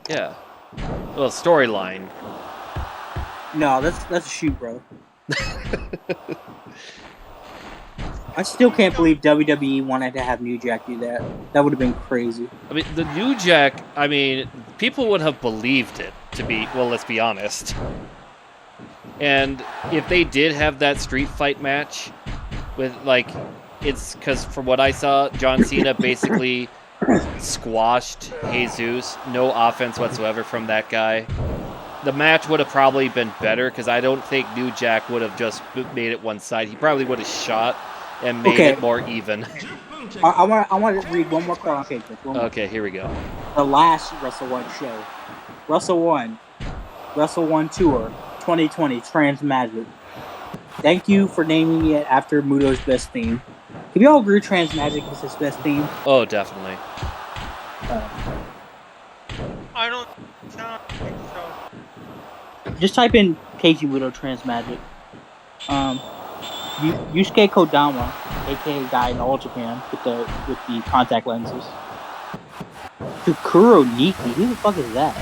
Yeah. Well, storyline. No, that's a shoot, bro. I still can't believe WWE wanted to have New Jack do that. That would have been crazy. I mean, the New Jack, I mean, people would have believed it, let's be honest. And if they did have that street fight match with, like, it's because from what I saw, John Cena basically squashed Jesus. No offense whatsoever from that guy. The match would have probably been better because I don't think New Jack would have just made it one side. He probably would have shot and made it more even. I want to read one more quote on page. Okay, here we go. The last Wrestle 1 show. Wrestle 1 Tour 2020 Trans Magic. Thank you for naming it after Muto's best theme. Can we all agree Trans Magic is his best theme? Oh, definitely. I don't think so. Just type in Keiji Muto Trans Magic. Yusuke Kodama, aka guy in All Japan with the contact lenses. Tsukuro Niki, who the fuck is that?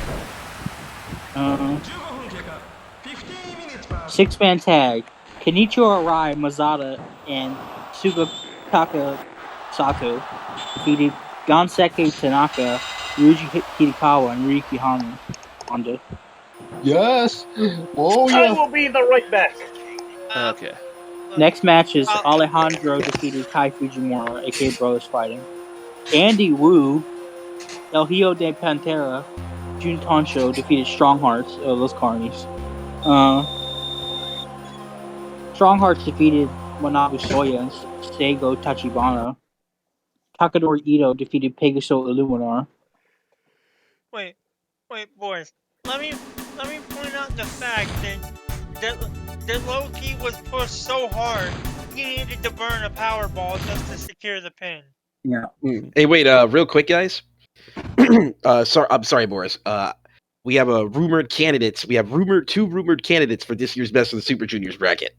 6-man tag. Kenichiro Arai, Mazada, and Sugataka Sato defeated Ganseki Tanaka, Ryuji Hidekawa, and Ryuki Honda. Yes. Oh I yeah. will be the right back. Okay. Next match is Alejandro defeated Kai Fujimura, aka Brothers Fighting. Andy Wu, El Hijo de Pantera, Jun Tonsho defeated Strong Hearts, Los Carnies. Strong Hearts defeated Manabu Soya and Seigo Tachibana. Takadori Ito defeated Pegaso Illuminar. Wait, boys. Let me point out the fact that Loki was pushed so hard he needed to burn a power ball just to secure the pin. Yeah. Hey, wait, real quick, guys. I'm sorry, Boris. We have rumored candidates. We have two rumored candidates for this year's Best of the Super Juniors bracket.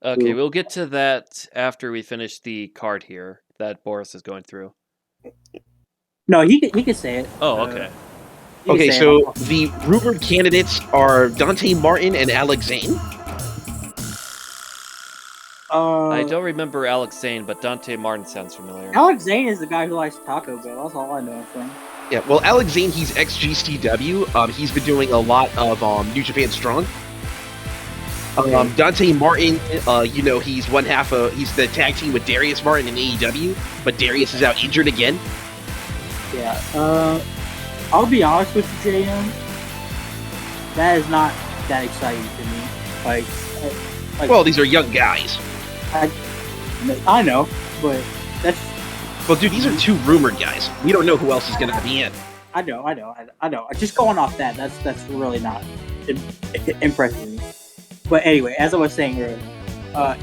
Okay, we'll get to that after we finish the card here that Boris is going through. No, he can say it. Oh, okay. Okay, so the rumored candidates are Dante Martin and Alex Zane. I don't remember Alex Zane, but Dante Martin sounds familiar. Alex Zane is the guy who likes Taco Bell. That's all I know him from. Yeah, well, Alex Zane, he's ex-GCW. He's been doing a lot of New Japan Strong. Dante Martin, he's one half of, he's the tag team with Darius Martin in AEW, but Darius is out injured again. Yeah, I'll be honest with you, JM. That is not that exciting to me. Like well, these are young guys. I know, but that's... Well, dude, these are two rumored guys. We don't know who else is going to be in. I know. Just going off that's really not impressing me. But anyway, as I was saying earlier,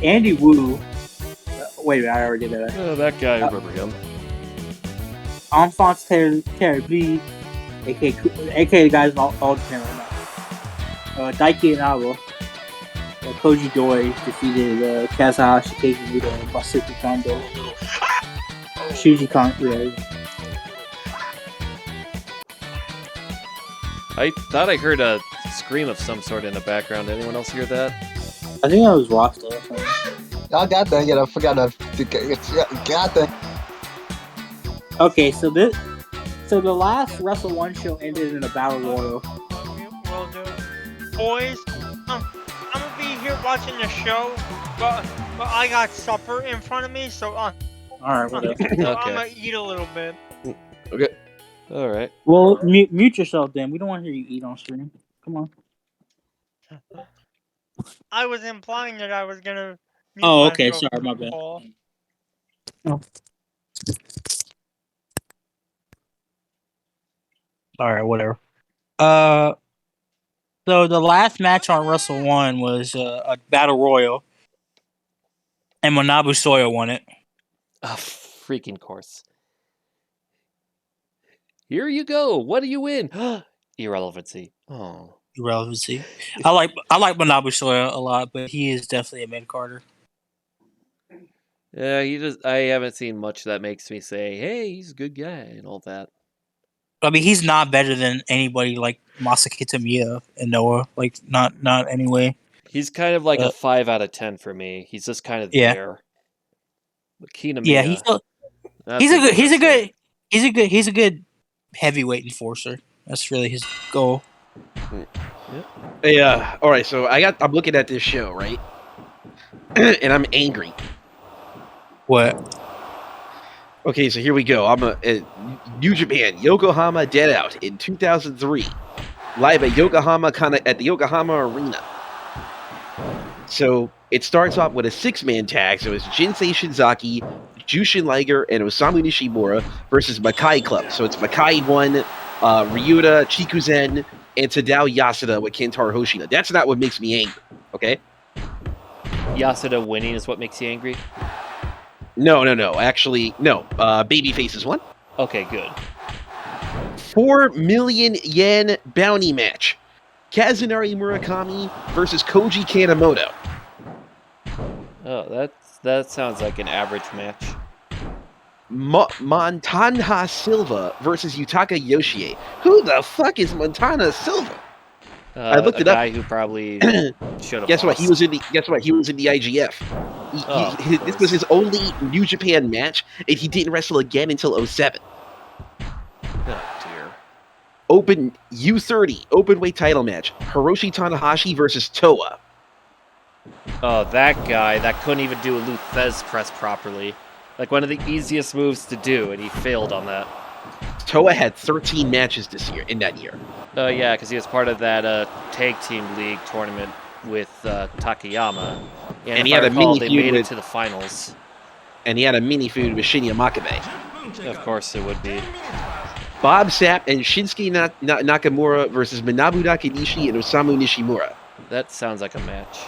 Andy Wu. Wait a minute, I already did that. Oh, that guy, I remember him. Enfants Terrible, aka the guys in all Japan right now. Daiki Inaba, Koji Doi defeated Kazuhashi, Keiji Muto, and Masaki Kondo. Shuji Kondo. I thought I heard a scream of some sort in the background. Anyone else hear that? I think that was Rockstar. I got that. Yeah, I forgot that. Got that. Okay, so the last Wrestle 1 show ended in a battle royal. Will do. Boys, I'm gonna be here watching the show, but I got supper in front of me, so Alright, whatever. I'm Okay. gonna eat a little bit. Okay. All right. Well, mute yourself then. We don't want to hear you eat on stream. Come on. I was implying that I was gonna. Mute Oh, okay. myself Sorry, my for the bad. call. Oh. Alright, whatever. So the last match on Wrestle 1 was a battle royal, and Manabu Soya won it. Oh, freaking course. Here you go. What do you win? Irrelevancy. Oh. Irrelevancy. I like Manabu Soya a lot, but he is definitely a mid-carder. Yeah, I haven't seen much that makes me say, hey, he's a good guy and all that. I mean, he's not better than anybody like Masakita Miya and Noah. Like, not anyway. He's kind of like a 5 out of 10 for me. He's just kind of Yeah. there. Kinemia. Yeah, he's a good heavyweight enforcer. That's really his goal. Yeah. All right. So I'm looking at this show, right, and I'm angry. What? Okay, so here we go. New Japan Yokohama Dead Out in 2003, live at the Yokohama Arena. So it starts off with a 6-man tag. So it's Jinsei Shinzaki, Jushin Liger, and Osamu Nishimura versus Makai Club. So it's Makai 1, Ryuta, Chikuzen, and Tadao Yasuda with Kentaro Hoshina. That's not what makes me angry, okay? Yasuda winning is what makes you angry? No. Actually, no. Babyface is one. Okay, good. 4 million yen bounty match. Kazunari Murakami versus Koji Kanemoto. Oh, that sounds like an average match. Montana Silva versus Yutaka Yoshie. Who the fuck is Montana Silva? I looked it up. A guy who probably should have. Guess what? He was in the IGF. This was his only New Japan match, and he didn't wrestle again until 2007. Oh dear. Open U30 openweight title match. Hiroshi Tanahashi versus Toa. Oh, that guy that couldn't even do a Lou Thesz press properly. Like one of the easiest moves to do, and he failed on that. Toa had 13 matches in that year. Oh yeah, because he was part of that tag team league tournament with Takayama, and he had a mini they feud made with, it to the finals. And he had a mini feud with Shinya Makabe. Of course, it would be. Bob Sapp and Shinsuke Nakamura versus Manabu Nakanishi and Osamu Nishimura. That sounds like a match.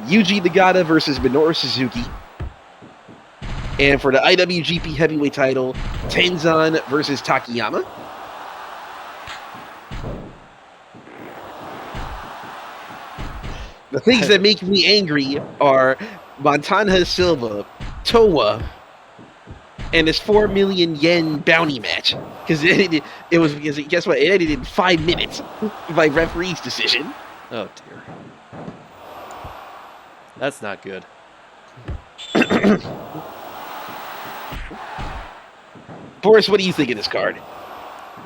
Yuji Nagata versus Minoru Suzuki. And for the IWGP Heavyweight title, Tenzan versus Takayama. The things that make me angry are Montana Silva, Toa, and this 4 million yen bounty match. Because guess what? It ended in 5 minutes by referee's decision. Oh dear. That's not good. Boris, what do you think of this card?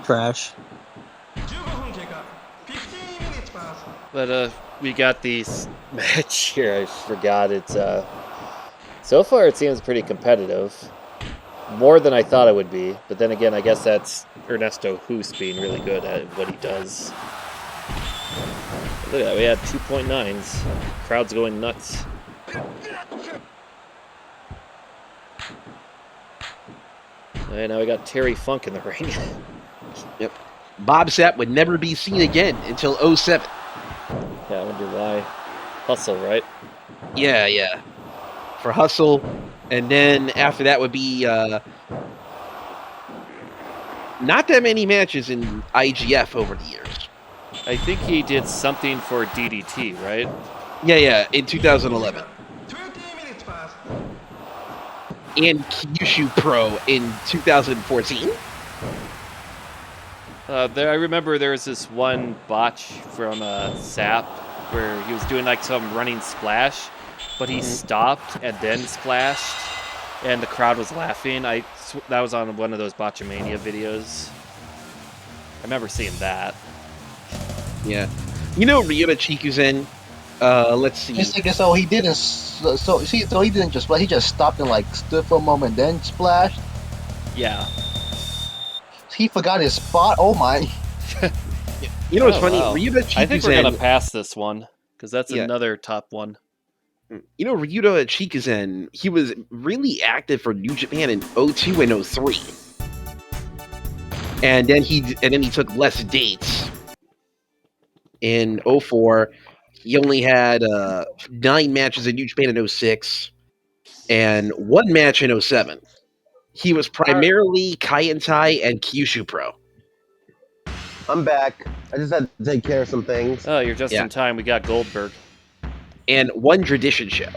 Trash. But we got these match here. I forgot it's so far it seems pretty competitive. More than I thought it would be. But then again, I guess that's Ernesto Hoos being really good at what he does. Look at that, we had 2.9s. Crowd's going nuts. And now we got Terry Funk in the ring. Yep. Bob Sapp would never be seen again until 2007. Yeah, I wonder why. Hustle, right? Yeah. For Hustle. And then after that would be not that many matches in IGF over the years. I think he did something for DDT, right? Yeah, in 2011. And Kyushu Pro in 2014. I remember there was this one botch from Sap where he was doing like some running splash, but he stopped and then splashed, and the crowd was laughing. That was on one of those Botchamania videos. I remember seeing that. Yeah. You know Ryuta Chikuzen? Let's see. So he didn't. So he didn't just splash. He just stopped and like stood for a moment, then splashed. Yeah. He forgot his spot. Oh my! You know what's funny? Wow. Ryuta Chikuzen. I think we're gonna pass this one because that's another top one. You know, Ryuta Chikuzen, he was really active for New Japan in 2002 and 2003, and then he took less dates. In 2004, he only had 9 matches in New Japan in 2006, and 1 match in 2007. He was primarily Kaientai and Kyushu Pro. I'm back. I just had to take care of some things. Oh, you're just in time. We got Goldberg. And 1 tradition show.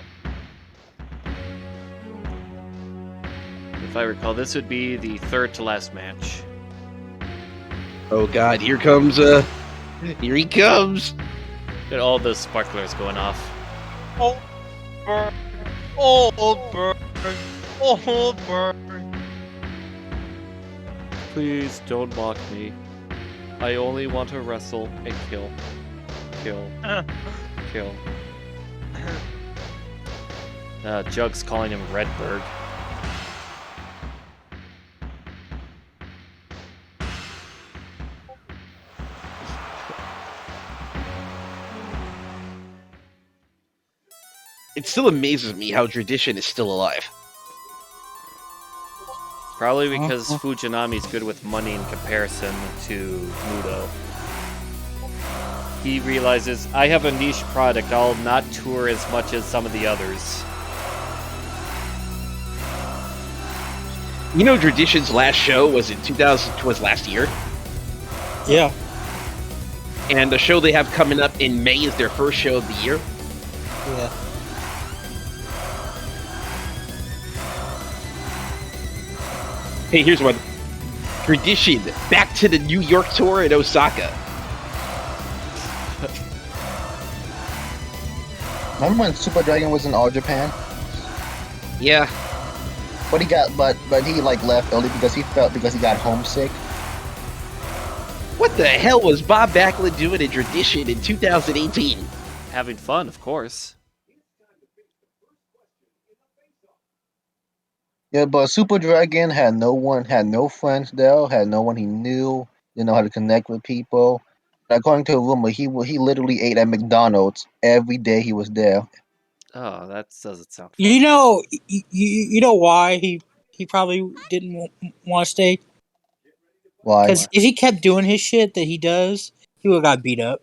If I recall, this would be the third to last match. Oh God, here he comes. Got all those sparklers going off. Goldberg. Goldberg. Please don't mock me. I only want to wrestle and kill. Kill. Kill. Jug's calling him Redberg. It still amazes me how tradition is still alive. Probably because Fujinami's good with money in comparison to Muto. He realizes, I have a niche product, I'll not tour as much as some of the others. You know, Tradition's last show was in 2000, was last year. Yeah. And the show they have coming up in May is their first show of the year. Yeah. Hey, here's one. Tradition, back to the New York tour in Osaka. Remember when Super Dragon was in All Japan? Yeah. But he got but he like left early because he got homesick. What the hell was Bob Backlund doing in Tradition in 2018? Having fun, of course. Yeah, but Super Dragon had no friends there, had no one he knew, didn't know how to connect with people. According to a rumor, he literally ate at McDonald's every day he was there. Oh, that doesn't sound fun. You know, you know why he probably didn't want to stay? Why? Because if he kept doing his shit that he does, he would have got beat up.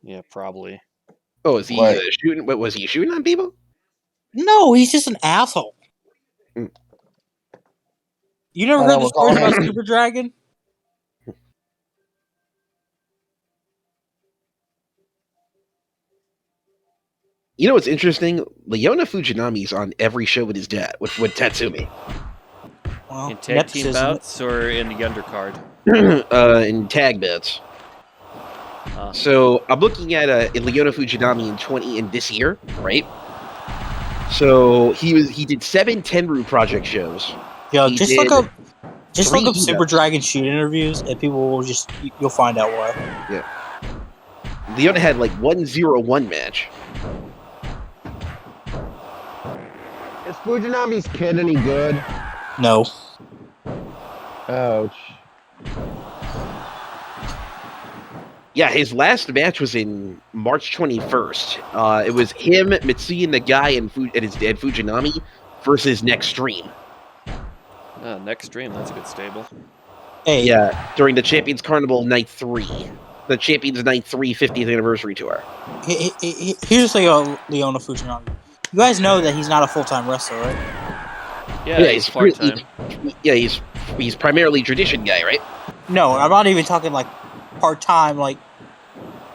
Yeah, probably. Oh, is he Right. shooting? What was he shooting on people? No, he's just an asshole. Mm. You never I heard know, the we're stories calling about Super Dragon? You know what's interesting? Leona Fujinami's on every show with his dad, with Tatsumi. Well, In tag team nepotism. bouts or in the undercard? In tag bits. Ah. So I'm looking at Leona Fujinami in this year, right? So he did 7 Tenru project shows. Yo, He just did look up 3 Super Hitos. Dragon shoot interviews, and people will you'll find out why. Yeah. Leona had like 1-0-1 match. Is Fujinami's kid any good? No. Ouch. Yeah, his last match was in March 21st. It was him, Mitsuya Nagai, and his dad Fujinami versus Next Stream. Next stream, that's a good stable. Hey, Yeah, during the Champions Carnival Night 3. The Champions Night 3 50th Anniversary Tour. here's the thing about Leona Fujinami. You guys know that he's not a full-time wrestler, right? Yeah, he's part-time. He's primarily Tradition guy, right? No, I'm not even talking like part-time. Like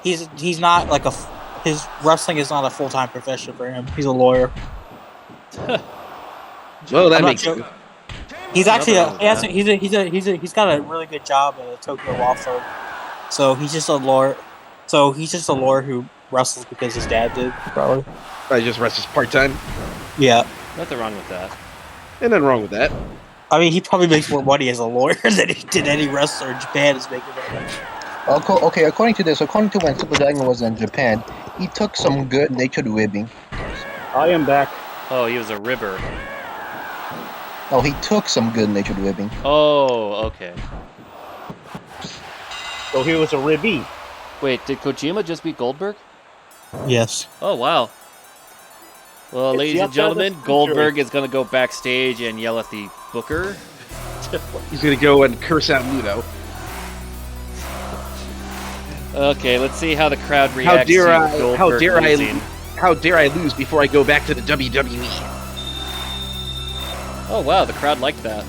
he's not like his wrestling is not a full-time profession for him. He's a lawyer. Well, that I'm not makes joking. sense. He's actually Nothing wrong with he's got a really good job at a Tokyo law firm. So he's just a lawyer. So he's just a lawyer who wrestles because his dad did, probably. I just wrestles part-time. Yeah. Nothing wrong with that. And nothing wrong with that. I mean, he probably makes more money as a lawyer than any wrestler in Japan is making right now. Okay, according to when Super Dragon was in Japan, he took some good-natured ribbing. I am back. Oh, he was a ribber. Oh, he took some good-natured ribbing. Oh, okay. So he was a ribby. Wait, did Kojima just beat Goldberg? Yes. Oh, wow. Well, It's ladies the and upside of gentlemen, the century. Goldberg is going to go backstage and yell at the booker. He's gonna go and curse out Muto. Okay, let's see how the crowd reacts to Goldberg losing. How dare I lose before I go back to the WWE? Oh, wow, the crowd liked that.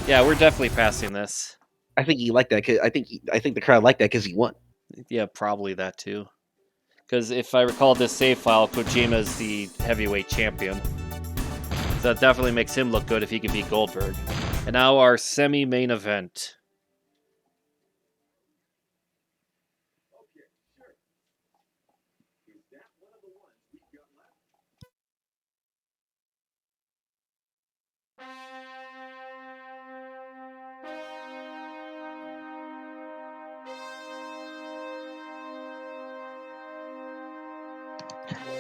Yeah, we're definitely passing this. I think he liked that. I think the crowd liked that because he won. Yeah, probably that too. Because if I recall this save file, Kojima's the heavyweight champion. So that definitely makes him look good if he can beat Goldberg. And now our semi-main event.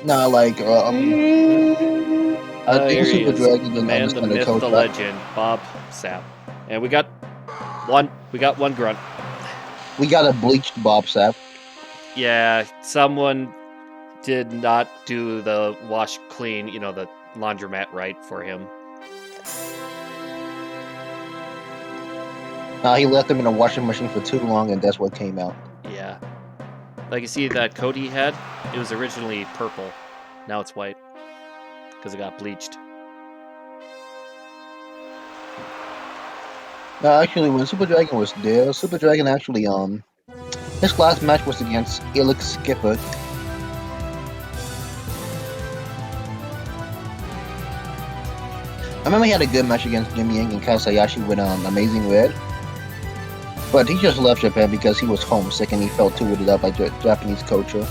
Nah, like I think Here he Super is, Dragon the didn't man, the understand the myth, coach. the legend, Bob Sapp. And we got one grunt. We got a bleached Bob Sapp. Yeah, someone did not do the wash clean, the laundromat right for him. Nah, he left him in a washing machine for too long, and that's what came out. Yeah. Like you see that coat he had, it was originally purple. Now it's white because it got bleached. No, actually, when Super Dragon was there, Super Dragon actually his last match was against Elix Skipper. I remember he had a good match against Jimmy Yang and Kaz Hayashi with Amazing Red. But he just left Japan because he was homesick and he felt too weirded out by Japanese culture.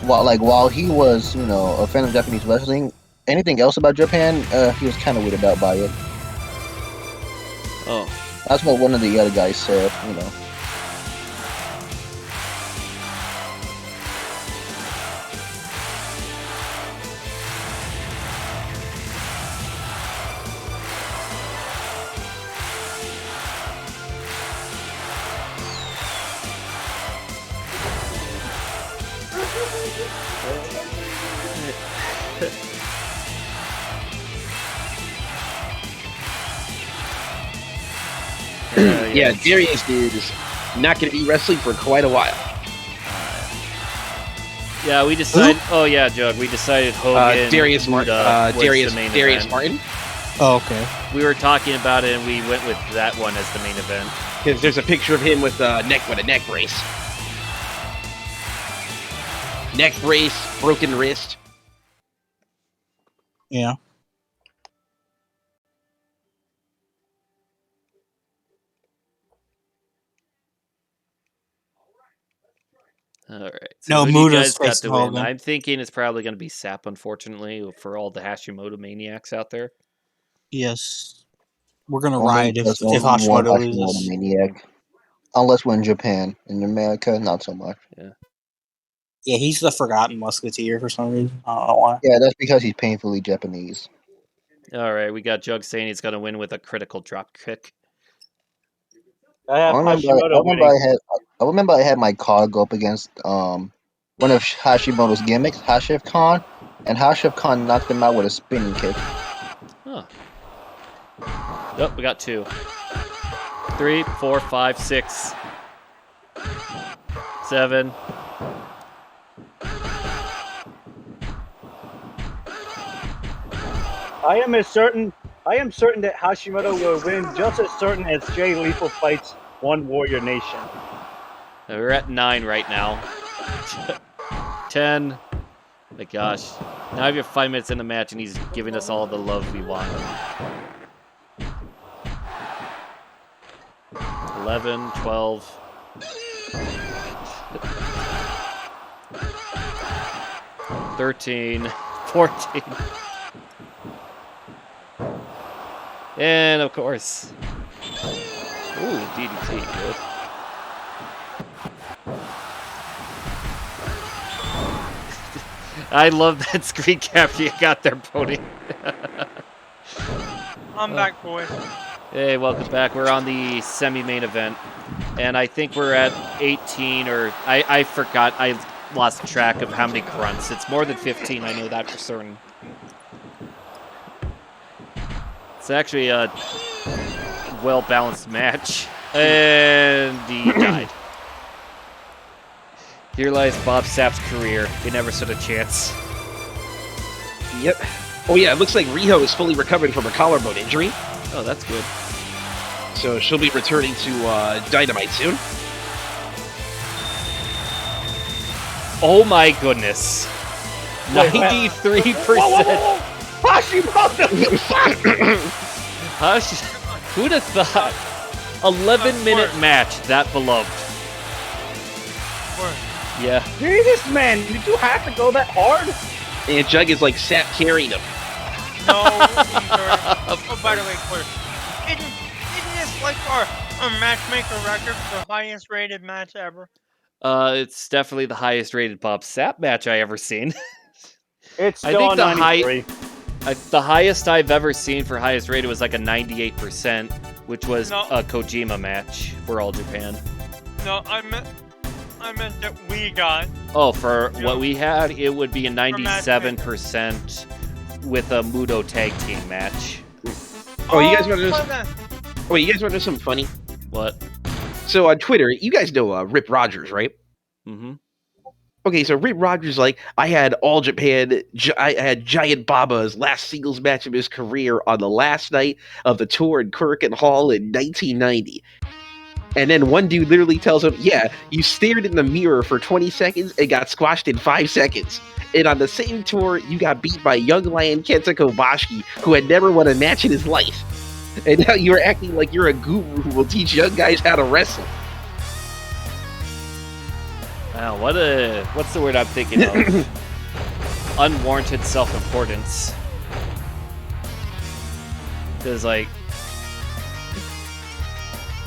While he was, a fan of Japanese wrestling, anything else about Japan, he was kind of weirded out by it. Oh. That's what one of the other guys said, Yeah, Darius is not going to be wrestling for quite a while. Yeah, we decided. Oh yeah, Jug. We decided Hogan. Darius was Darius the main Darius event. Martin. Oh, okay. We were talking about it, and we went with that one as the main event. Because there's a picture of him with a neck brace. Neck brace, broken wrist. Yeah. All right. No, who do you Muda's guys got facing to win? Hogan. I'm thinking it's probably going to be Sap, unfortunately, for all the Hashimoto maniacs out there. Yes. We're gonna Only ride if there's only one Hashimoto Hashimoto loses. maniac. Unless we're in Japan. In America, not so much. Yeah, he's the forgotten musketeer for some reason. I don't know why. Yeah, that's because he's painfully Japanese. All right, we got Jug saying he's going to win with a critical drop kick. I have I Hashimoto winning. remember I had my card go up against one of Hashimoto's gimmicks, Hashif Khan, and Hashif Khan knocked him out with a spinning kick. Huh. Nope, we got 2. 3, 4, 5, 6, 7. I am certain that Hashimoto will win, just as certain as Jay Lethal fights One Warrior Nation. We're at 9 right now. 10. My gosh. Now we have 5 minutes in the match, and he's giving us all the love we want. 11, 12. 13, 14. And of course. Ooh, DDT, good. I love that screen capture you got there, Pony. I'm back, boys. Hey, welcome back. We're on the semi-main event, and I think we're at 18, or I forgot. I lost track of how many grunts. It's more than 15. I know that for certain. It's actually a well-balanced match, and he died. Here lies Bob Sapp's career. He never stood a chance. Yep. Oh yeah, it looks like Riho is fully recovered from her collarbone injury. Oh, that's good. So she'll be returning to Dynamite soon. Oh my goodness. 93%. Hush. Who'd have thought? 11-minute match that beloved. Yeah. Jesus, man, did you have to go that hard? And Jug is like Sap carrying him. No, oh, by the way, Claire, isn't this like our matchmaker record for the highest rated match ever? It's definitely the highest rated Bob Sapp match I ever seen. It's I still think on the 93. the highest I've ever seen for highest rated was like a 98%, which was No. a Kojima match for All Japan. No, I meant that we got. Oh, for Yeah. what we had, it would be a matchmaker. 97% with a Muto tag team match. Oh, you guys want to for know? the- Oh, you guys want to know something funny? What? So on Twitter, you guys know Rip Rogers, right? Mm-hmm. Okay, so Rip Rogers, like, I had All Japan, I had Giant Baba's last singles match of his career on the last night of the tour in Korakuen Hall in 1990. And then one dude literally tells him, yeah, you stared in the mirror for 20 seconds and got squashed in 5 seconds. And on the same tour, you got beat by young lion Kenta Kobashi, who had never won a match in his life. And now you're acting like you're a guru who will teach young guys how to wrestle. Wow, what's the word I'm thinking of? Unwarranted self-importance. Because, like...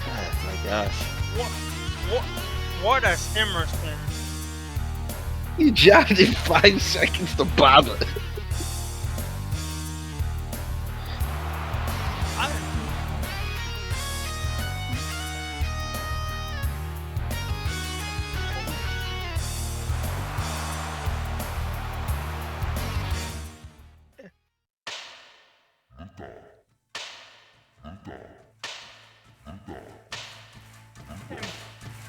Oh my gosh. What a simmer spin. You jobbed in 5 seconds to Baba.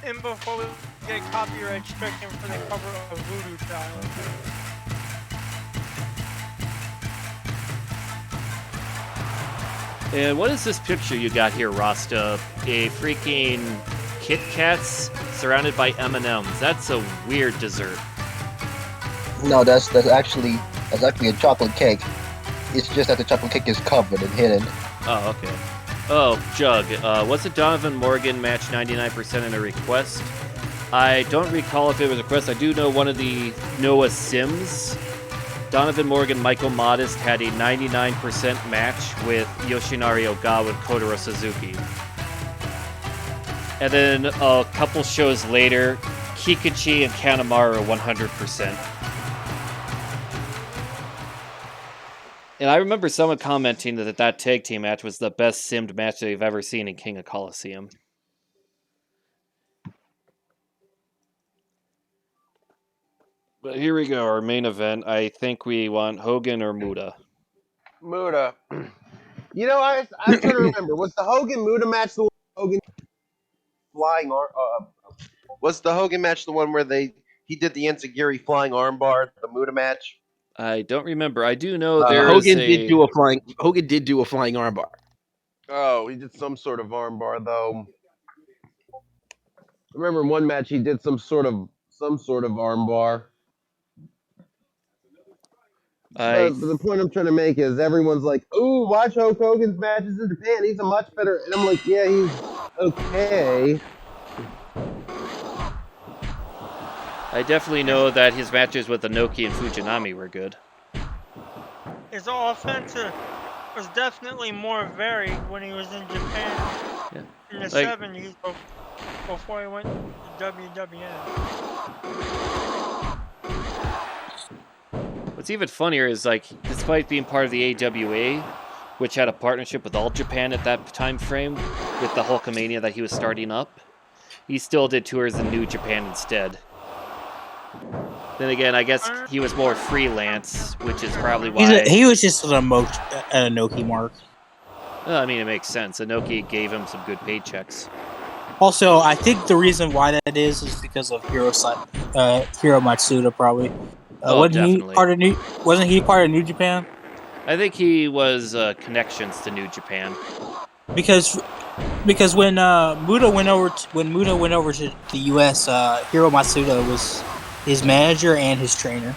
And before we get copyright stricken for the cover of Voodoo Child. And what is this picture you got here, Rasta? A freaking Kit Kats surrounded by M&Ms. That's a weird dessert. No, that's actually a chocolate cake. It's just that the chocolate cake is covered and hidden. Oh, okay. Oh, Jug. Was it Donovan Morgan match 99% in a request? I don't recall if it was a request. I do know one of the Noah Sims. Donovan Morgan, Michael Modest had a 99% match with Yoshinari Ogawa and Kotaro Suzuki. And then a couple shows later, Kikuchi and Kanemaru 100%. And I remember someone commenting that tag team match was the best simmed match they've ever seen in King of Colosseum. But here we go, our main event. I think we want Hogan or Muta. Muda. You know, I'm trying to remember. Was the Hogan Muda match the one Hogan flying arm? Was the Hogan match the one where he did the Enziguri flying armbar? The Muda match. I don't remember. I do know Hogan did do a flying armbar. Oh, he did some sort of armbar though. I remember in one match he did some sort of armbar. The point I'm trying to make is everyone's like, "Ooh, watch Hulk Hogan's matches in Japan. He's a much better." And I'm like, "Yeah, he's okay." I definitely know that his matches with Inoki and Fujinami were good. His offense was definitely more varied when he was in Japan in the 70s before he went to WWF. What's even funnier is, like, despite being part of the AWA, which had a partnership with All Japan at that time frame, with the Hulkamania that he was starting up, he still did tours in New Japan instead. Then again, I guess he was more freelance, which is probably why... He was just an Inoki mark. Well, I mean, it makes sense. Inoki gave him some good paychecks. Also, I think the reason why that is because of Hiro Matsuda, probably. Definitely. Wasn't he part of New Japan? I think he was connections to New Japan. Because when Muta went over to the U.S., Hiro Matsuda was his manager and his trainer.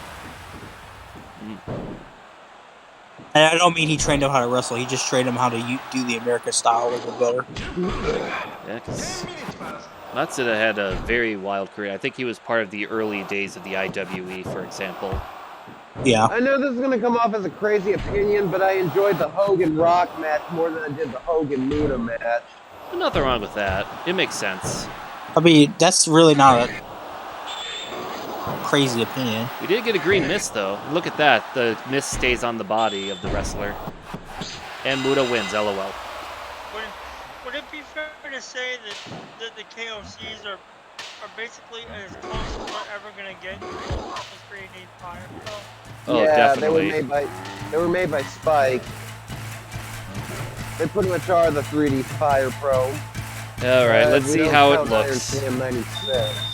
And I don't mean he trained him how to wrestle. He just trained him how to do the American style a little bit better. Yeah, because Matsuda had a very wild career. I think he was part of the early days of the IWE, for example. Yeah. I know this is going to come off as a crazy opinion, but I enjoyed the Hogan Rock match more than I did the Hogan Muta match. Nothing wrong with that. It makes sense. I mean, that's really not crazy opinion. We did get a green mist, though. Look at that. The mist stays on the body of the wrestler. And Muda wins, LOL. Would it be fair to say that the KOCs are basically as close as we're ever gonna get to a 3D Fire Pro? Oh, yeah, definitely. They were made by Spike. They pretty much are the 3D Fire Pro. All right, let's We see don't how it count Iron looks. Sam 96.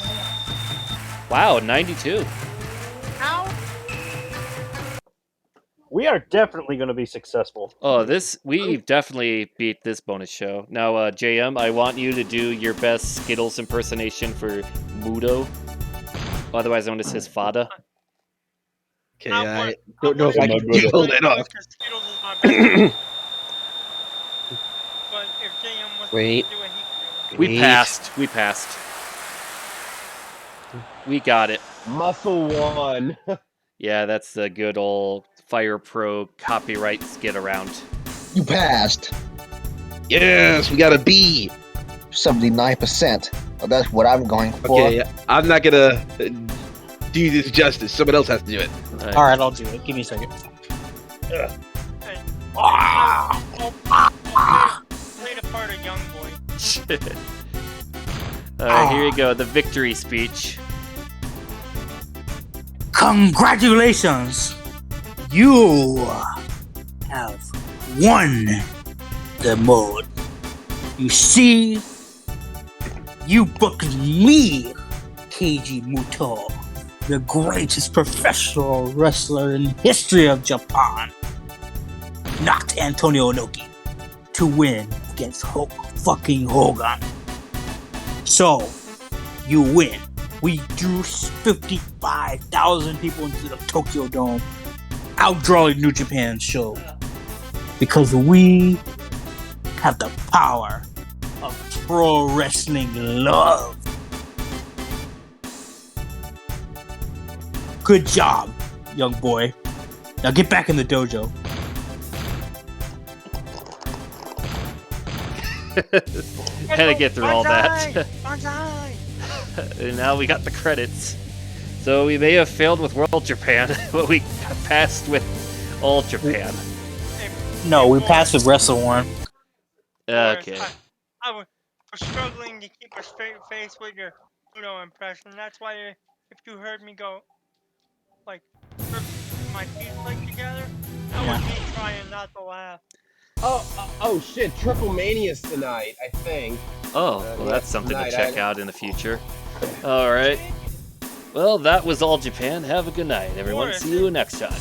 Wow, 92. How? We are definitely going to be successful. Oh, we definitely beat this bonus show. Now, JM, I want you to do your best Skittles impersonation for Mudo, otherwise known as his Fada. Okay, I I don't know if I wouldn't can be pull like it off. because Skittles is my best. But if JM wants Wait. to do it, he can do it. We Wait. passed. We passed. We got it. Muscle One. Yeah, that's the good old Fire Pro copyright skid around. You passed. Yes, we got a B. 79%. Well, that's what I'm going for. Okay, I'm not gonna do this justice. Someone else has to do it. All right, I'll do it. Give me a second. Hey, Ah! I'll play the part of young boy. Alright, here you go. The victory speech. Congratulations! You have won the mode. You see, you booked me, Keiji Muto, the greatest professional wrestler in history of Japan, not Antonio Inoki, to win against fucking Hogan. So, you win. We drew 55,000 people into the Tokyo Dome, outdrawing New Japan's show, because we have the power of pro wrestling love. Good job, young boy. Now get back in the dojo. Had to get through all that. Banzai! And now we got the credits. So we may have failed with World Japan, but we passed with All Japan. No, we passed with Wrestle One. Okay. I was struggling to keep a straight face with your Pluto impression. That's why if you heard me go, like, rip my teeth like together, that was me trying not to laugh. Oh shit! Triple Mania's tonight, I think. Oh, well, yeah, that's something to tonight, check out in the future. All right. Well, that was All Japan. Have a good night, everyone. See you next time.